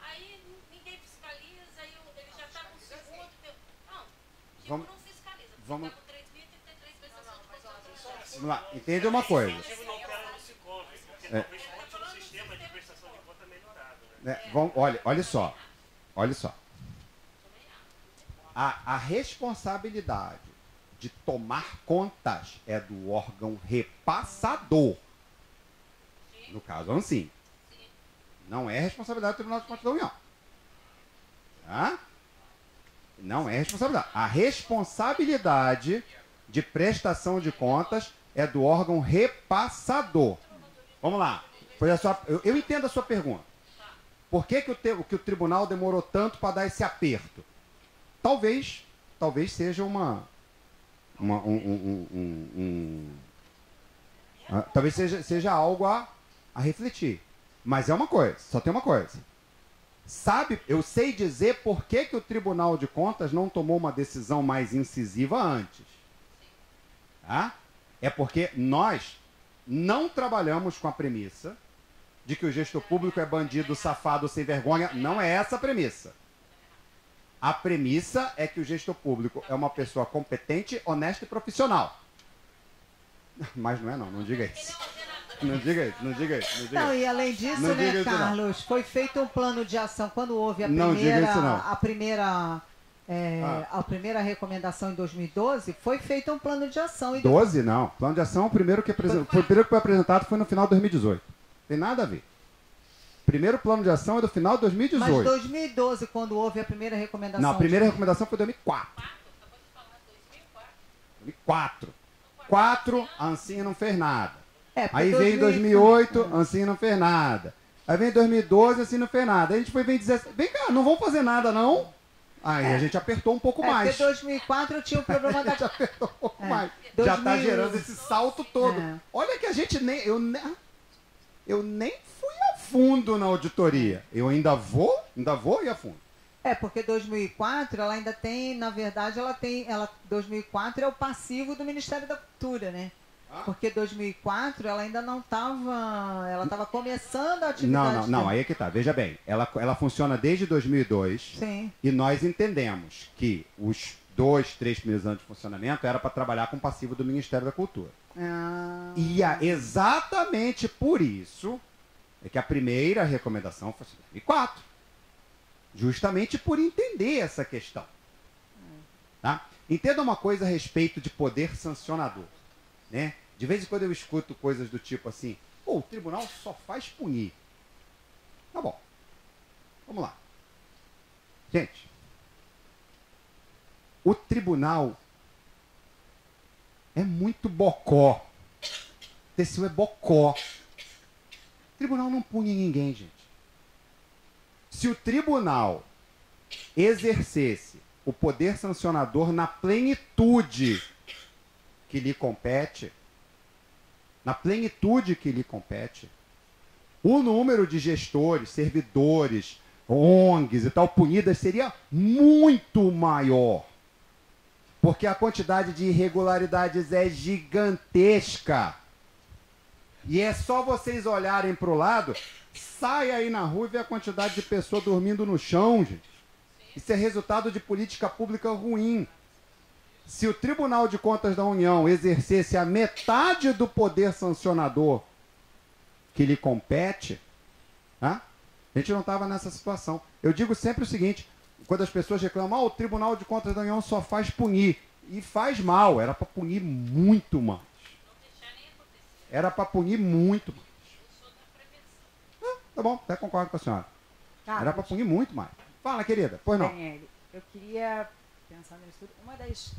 Aí ninguém fiscaliza, aí ele já está com o segundo. Não fiscaliza, porque está com 3.033 prestações de contas atrasadas. Vamos lá, entende uma coisa. Olha só. A responsabilidade de tomar contas é do órgão repassador. No caso, a Ancine. Não é responsabilidade do Tribunal de Contas da União. Tá? Não é responsabilidade. A responsabilidade de prestação de contas é do órgão repassador. Vamos lá. Eu entendo a sua pergunta. Por que o tribunal demorou tanto para dar esse aperto? Talvez seja talvez seja algo a refletir. Mas é uma coisa, só tem uma coisa. Eu sei dizer por que o Tribunal de Contas não tomou uma decisão mais incisiva antes. Tá? É porque nós não trabalhamos com a premissa de que o gestor público é bandido, safado, sem vergonha. Não é essa a premissa. A premissa é que o gestor público é uma pessoa competente, honesta e profissional. Mas não diga isso. Não diga isso. Não, e além disso, né, Carlos, foi feito um plano de ação quando houve a primeira recomendação em 2012, foi feito um plano de ação. 12 não. Plano de ação, o primeiro que foi apresentado foi no final de 2018. Tem nada a ver. Primeiro plano de ação é do final de 2018. Mas 2012, quando houve a primeira recomendação? Não, a primeira recomendação foi em 2004. 2004, a Ancine não fez nada. Aí veio em 2008, a Ancine não fez nada. Aí vem em 2012, a Ancine não fez nada. Aí a gente foi em 2017. Vem cá, não vão fazer nada, não? Aí a gente apertou um pouco mais. Porque 2004 eu tinha o problema da... apertou um pouco mais. 2000... Já está gerando esse salto todo. Olha que a gente nem... Eu nem fui a fundo na auditoria. Eu ainda vou ir a fundo. Porque 2004 ela ainda tem, na verdade, 2004 é o passivo do Ministério da Cultura, né? Porque 2004 ela ainda não estava, ela estava começando a atividade. Não, aí é que tá. Veja bem, ela funciona desde 2002. Sim. E nós entendemos que os 2, 3 primeiros anos de funcionamento era para trabalhar com o passivo do Ministério da Cultura. E exatamente por isso é que a primeira recomendação foi em 2004. Justamente por entender essa questão. Tá? Entenda uma coisa a respeito de poder sancionador. Né? De vez em quando eu escuto coisas do tipo assim, o tribunal só faz punir. Tá bom. Vamos lá. Gente, o tribunal é muito bocó. TCU é bocó. O tribunal não pune ninguém, gente. Se o tribunal exercesse o poder sancionador na plenitude que lhe compete, o número de gestores, servidores, ONGs e tal punidas seria muito maior. Porque a quantidade de irregularidades é gigantesca. E é só vocês olharem para o lado, sai aí na rua e vê a quantidade de pessoas dormindo no chão, gente. Isso é resultado de política pública ruim. Se o Tribunal de Contas da União exercesse a metade do poder sancionador que lhe compete, a gente não estava nessa situação. Eu digo sempre o seguinte, quando as pessoas reclamam, o Tribunal de Contas da União só faz punir. E faz mal, era para punir muito mais. Era para punir muito mais. Tá bom, até concordo com a senhora. Era para punir muito mais. Fala, querida. Pois não. Daniele, eu queria, pensando nisso tudo, uma das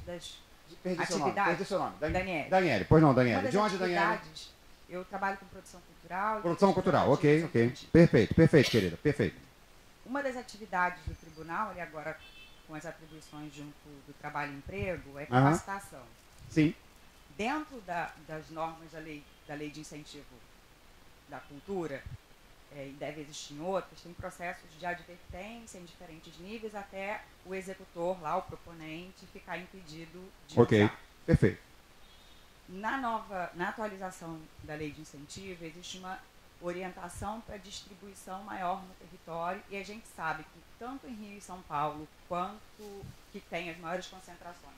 Perdi atividades... seu nome. Daniele. Daniele, pois não, Daniele. De onde, Daniele? Eu trabalho com produção cultural. Produção cultural, ok. Perfeito, querida, perfeito. Uma das atividades do tribunal, e agora com as atribuições junto do trabalho e emprego, é capacitação. Sim. Dentro das normas da lei de incentivo da cultura, e deve existir em outras, tem processos de advertência em diferentes níveis até o executor, lá o proponente, ficar impedido de usar. Perfeito. Na atualização da lei de incentivo, existe uma orientação para distribuição maior no território, e a gente sabe que tanto em Rio e São Paulo, quanto que tem as maiores concentrações,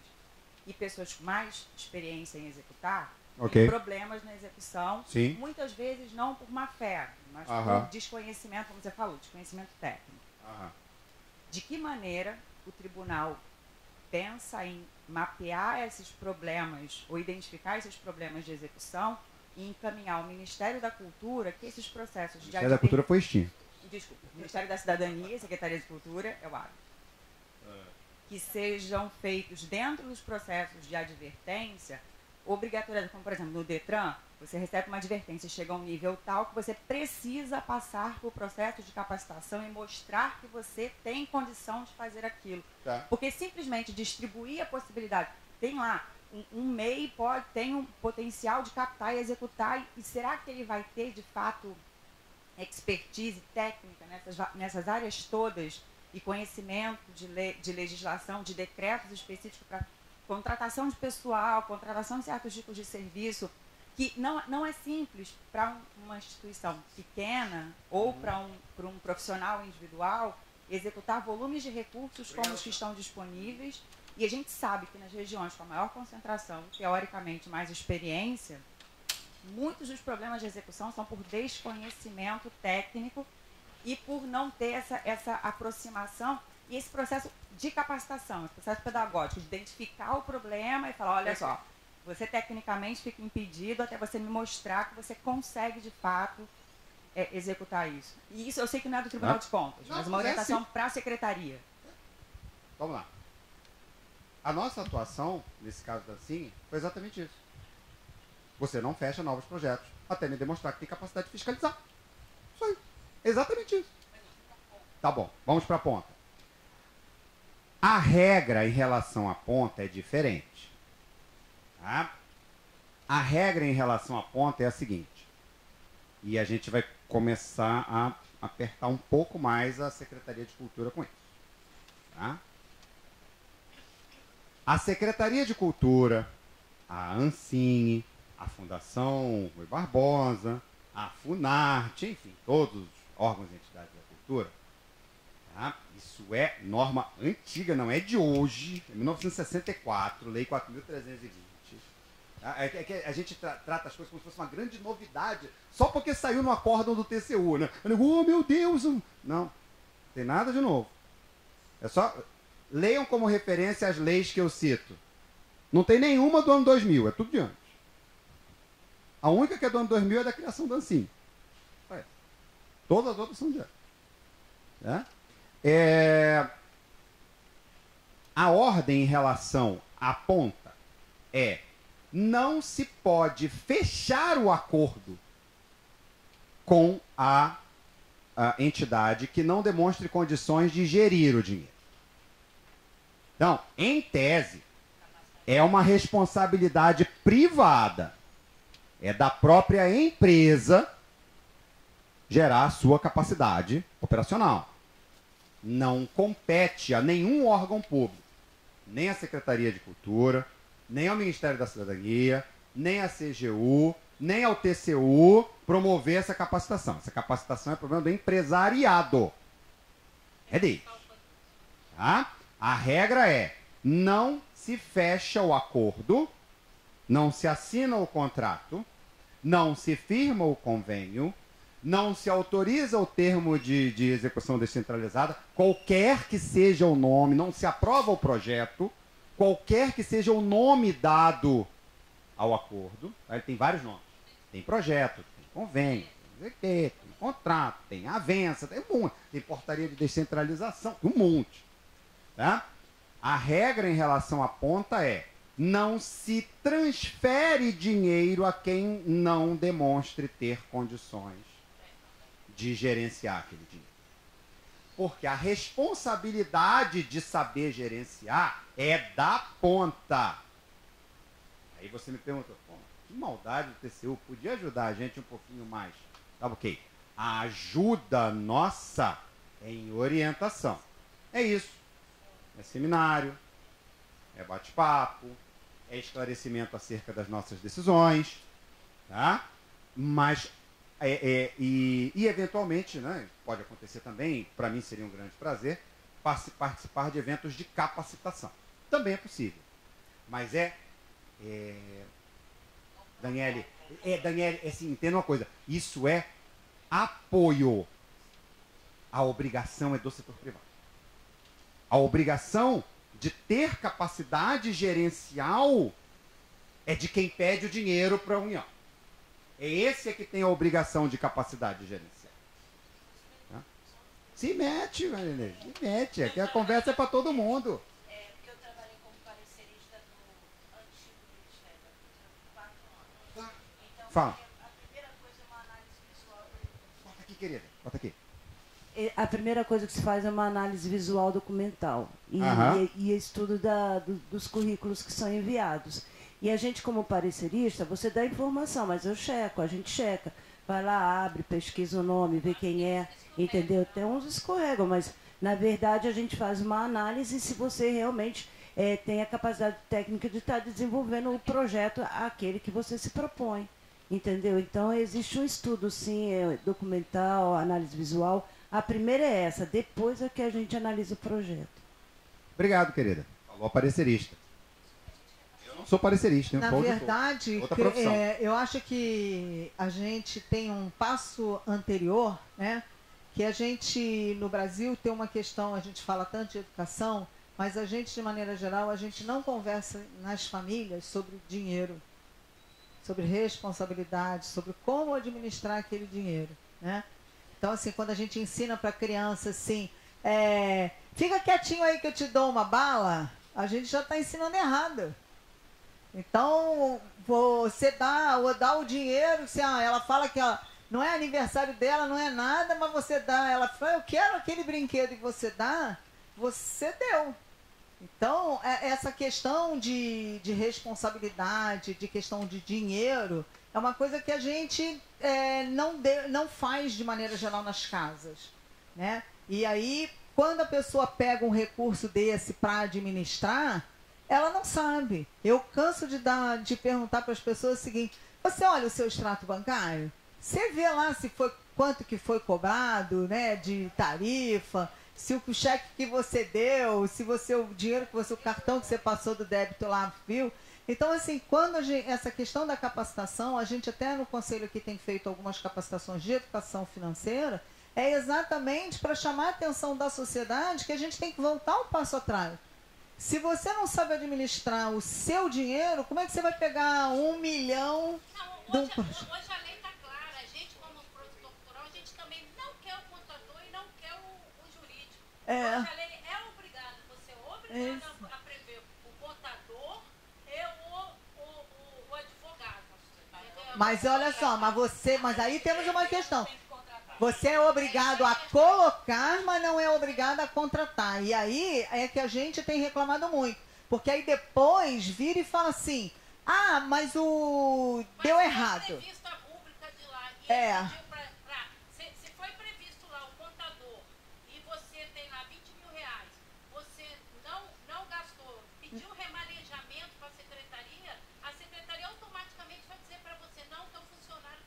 e pessoas com mais experiência em executar, tem problemas na execução, muitas vezes não por má fé, mas por desconhecimento, como você falou, desconhecimento técnico. De que maneira o tribunal pensa em mapear esses problemas ou identificar esses problemas de execução e encaminhar ao Ministério da Cultura que esses processos de Ministério da Cultura foi extinto. Desculpa, Ministério da Cidadania, Secretaria de Cultura, é o hábito. Que sejam feitos dentro dos processos de advertência obrigatoriedade, como por exemplo no Detran, você recebe uma advertência, chega a um nível tal que você precisa passar por processo de capacitação e mostrar que você tem condição de fazer aquilo. Porque simplesmente distribuir a possibilidade, tem lá, um MEI tem um potencial de captar e executar, e será que ele vai ter de fato expertise técnica nessas áreas todas e conhecimento de legislação, de decretos específicos para contratação de pessoal, contratação de certos tipos de serviço, que não é simples para uma instituição pequena ou para um profissional individual executar volumes de recursos como os que estão disponíveis. E a gente sabe que nas regiões com a maior concentração, teoricamente mais experiência, muitos dos problemas de execução são por desconhecimento técnico e por não ter essa aproximação e esse processo de capacitação, esse processo pedagógico, de identificar o problema e falar, olha só, você tecnicamente fica impedido até você me mostrar que você consegue de fato executar isso. E isso eu sei que não é do Tribunal de Contas, mas uma orientação para a Secretaria. Vamos lá. A nossa atuação, nesse caso da CIN, foi exatamente isso. Você não fecha novos projetos até me demonstrar que tem capacidade de fiscalizar. Isso aí. Exatamente isso. Tá bom, vamos para a ponta. A regra em relação à ponta é diferente. Tá? A regra em relação à ponta é a seguinte, e a gente vai começar a apertar um pouco mais a Secretaria de Cultura com isso. Tá? A Secretaria de Cultura, a Ancine, a Fundação Rui Barbosa, a Funarte, enfim, todos os órgãos e entidades da cultura, tá? Isso é norma antiga, não é de hoje, é 1964, Lei 4.320. Tá? A gente trata as coisas como se fosse uma grande novidade, só porque saiu no acórdão do TCU, né? Eu digo, oh meu Deus! Não, não tem nada de novo. É só... Leiam como referência as leis que eu cito. Não tem nenhuma do ano 2000, é tudo de antes. A única que é do ano 2000 é da criação da Ancine. Todas as outras são de antes. A ordem em relação à ponta é: não se pode fechar o acordo com a entidade que não demonstre condições de gerir o dinheiro. Então, em tese, é uma responsabilidade privada. É da própria empresa gerar a sua capacidade operacional. Não compete a nenhum órgão público, nem a Secretaria de Cultura, nem ao Ministério da Cidadania, nem a CGU, nem ao TCU promover essa capacitação. Essa capacitação é problema do empresariado. É deles. Tá? A regra é: não se fecha o acordo, não se assina o contrato, não se firma o convênio, não se autoriza o termo de execução descentralizada, qualquer que seja o nome, não se aprova o projeto, qualquer que seja o nome dado ao acordo. Ele tem vários nomes. Tem projeto, tem convênio, tem contrato, tem avença, tem um monte, tem portaria de descentralização, tem um monte. Tá? A regra em relação à ponta é: não se transfere dinheiro a quem não demonstre ter condições de gerenciar aquele dinheiro. Porque a responsabilidade de saber gerenciar é da ponta. Aí você me pergunta, que maldade do TCU, podia ajudar a gente um pouquinho mais. Tá ok. A ajuda nossa é em orientação. É isso. É seminário, é bate-papo, é esclarecimento acerca das nossas decisões, tá? Mas, eventualmente, né, pode acontecer também, para mim seria um grande prazer, participar de eventos de capacitação. Também é possível. Mas Daniele, assim, entenda uma coisa, isso é apoio. A obrigação é do setor privado. A obrigação de ter capacidade gerencial é de quem pede o dinheiro para a União. É esse que tem a obrigação de capacidade gerencial. Tá? Se mete, Marilene, se mete. Aqui a conversa é para todo mundo. Porque eu trabalhei como parecerista no antigo Ministério da Cultura por 4 anos. Então, fala. A primeira coisa é uma análise visual. Bota aqui, querida. Bota aqui. A primeira coisa que se faz é uma análise visual documental e estudo dos currículos que são enviados. E a gente, como parecerista, você dá informação, mas eu checo, a gente checa. Vai lá, abre, pesquisa o nome, vê quem é, entendeu? Tem uns escorregam, mas na verdade a gente faz uma análise se você realmente tem a capacidade técnica de estar desenvolvendo o projeto aquele que você se propõe, entendeu? Então existe um estudo, sim, documental, análise visual. A primeira é essa, depois é que a gente analisa o projeto. Obrigado, querida. Falou parecerista. Eu não sou parecerista. Na verdade, eu acho que a gente tem um passo anterior, né? Que a gente, no Brasil, tem uma questão, a gente fala tanto de educação, mas a gente, de maneira geral, a gente não conversa nas famílias sobre dinheiro, sobre responsabilidade, sobre como administrar aquele dinheiro, né? Então, assim, quando a gente ensina para a criança, assim, fica quietinho aí que eu te dou uma bala, a gente já está ensinando errado. Então, você dá o dinheiro, assim, ela fala que não é aniversário dela, não é nada, mas você dá. Ela fala, eu quero aquele brinquedo que você dá, você deu. Então, essa questão de responsabilidade, de questão de dinheiro, é uma coisa que a gente não faz de maneira geral nas casas, né? E aí, quando a pessoa pega um recurso desse para administrar, ela não sabe. Eu canso de perguntar para as pessoas o seguinte: você olha o seu extrato bancário? Você vê lá se foi quanto que foi cobrado, né, de tarifa, se o cheque que você deu, se o dinheiro que você, o cartão que você passou do débito lá viu. Então, assim, quando essa questão da capacitação, a gente até no conselho aqui tem feito algumas capacitações de educação financeira, é exatamente para chamar a atenção da sociedade que a gente tem que voltar um passo atrás. Se você não sabe administrar o seu dinheiro, como é que você vai pegar 1 milhão... Não, hoje a lei está clara. A gente, como produtor cultural, a gente também não quer o contador e não quer o jurídico. Hoje a lei é obrigada, você é obrigado a prever o contador e o advogado. Mas olha só, mas aí temos uma questão. Você é obrigado a colocar, mas não é obrigado a contratar. E aí é que a gente tem reclamado muito. Porque aí depois vira e fala assim: ah, mas deu errado. Previsto a rúbrica de lá, e se foi previsto lá o contador e você tem lá 20 mil reais, você não gastou, pediu remanejamento para a secretaria automaticamente vai dizer para você: não, teu funcionário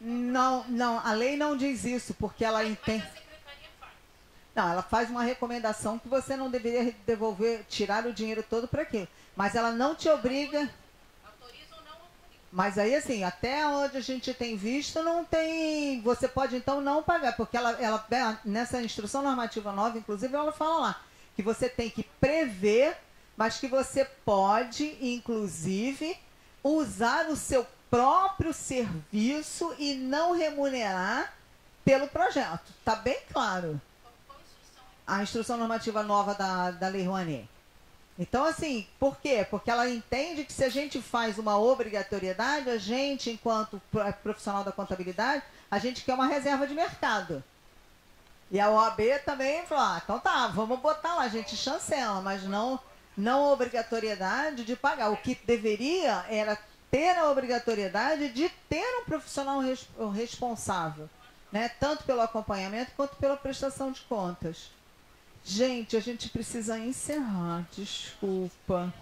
Não, a lei não diz isso, porque ela entende. Mas a secretaria faz. Não, ela faz uma recomendação que você não deveria devolver, tirar o dinheiro todo para aquilo. Mas ela não te obriga. Autoriza ou não autoriza. Mas aí, assim, até onde a gente tem visto, não tem. Você pode então não pagar, porque ela nessa instrução normativa nova, inclusive, ela fala lá que você tem que prever, mas que você pode, inclusive, usar o seu próprio serviço e não remunerar pelo projeto. Está bem claro. A instrução normativa nova da Lei Rouanet. Então, assim, por quê? Porque ela entende que se a gente faz uma obrigatoriedade, a gente, enquanto profissional da contabilidade, a gente quer uma reserva de mercado. E a OAB também falou: então tá, vamos botar lá, a gente chancela, mas não obrigatoriedade de pagar. O que deveria era ter a obrigatoriedade de ter um profissional responsável, né? Tanto pelo acompanhamento quanto pela prestação de contas. Gente, a gente precisa encerrar, desculpa.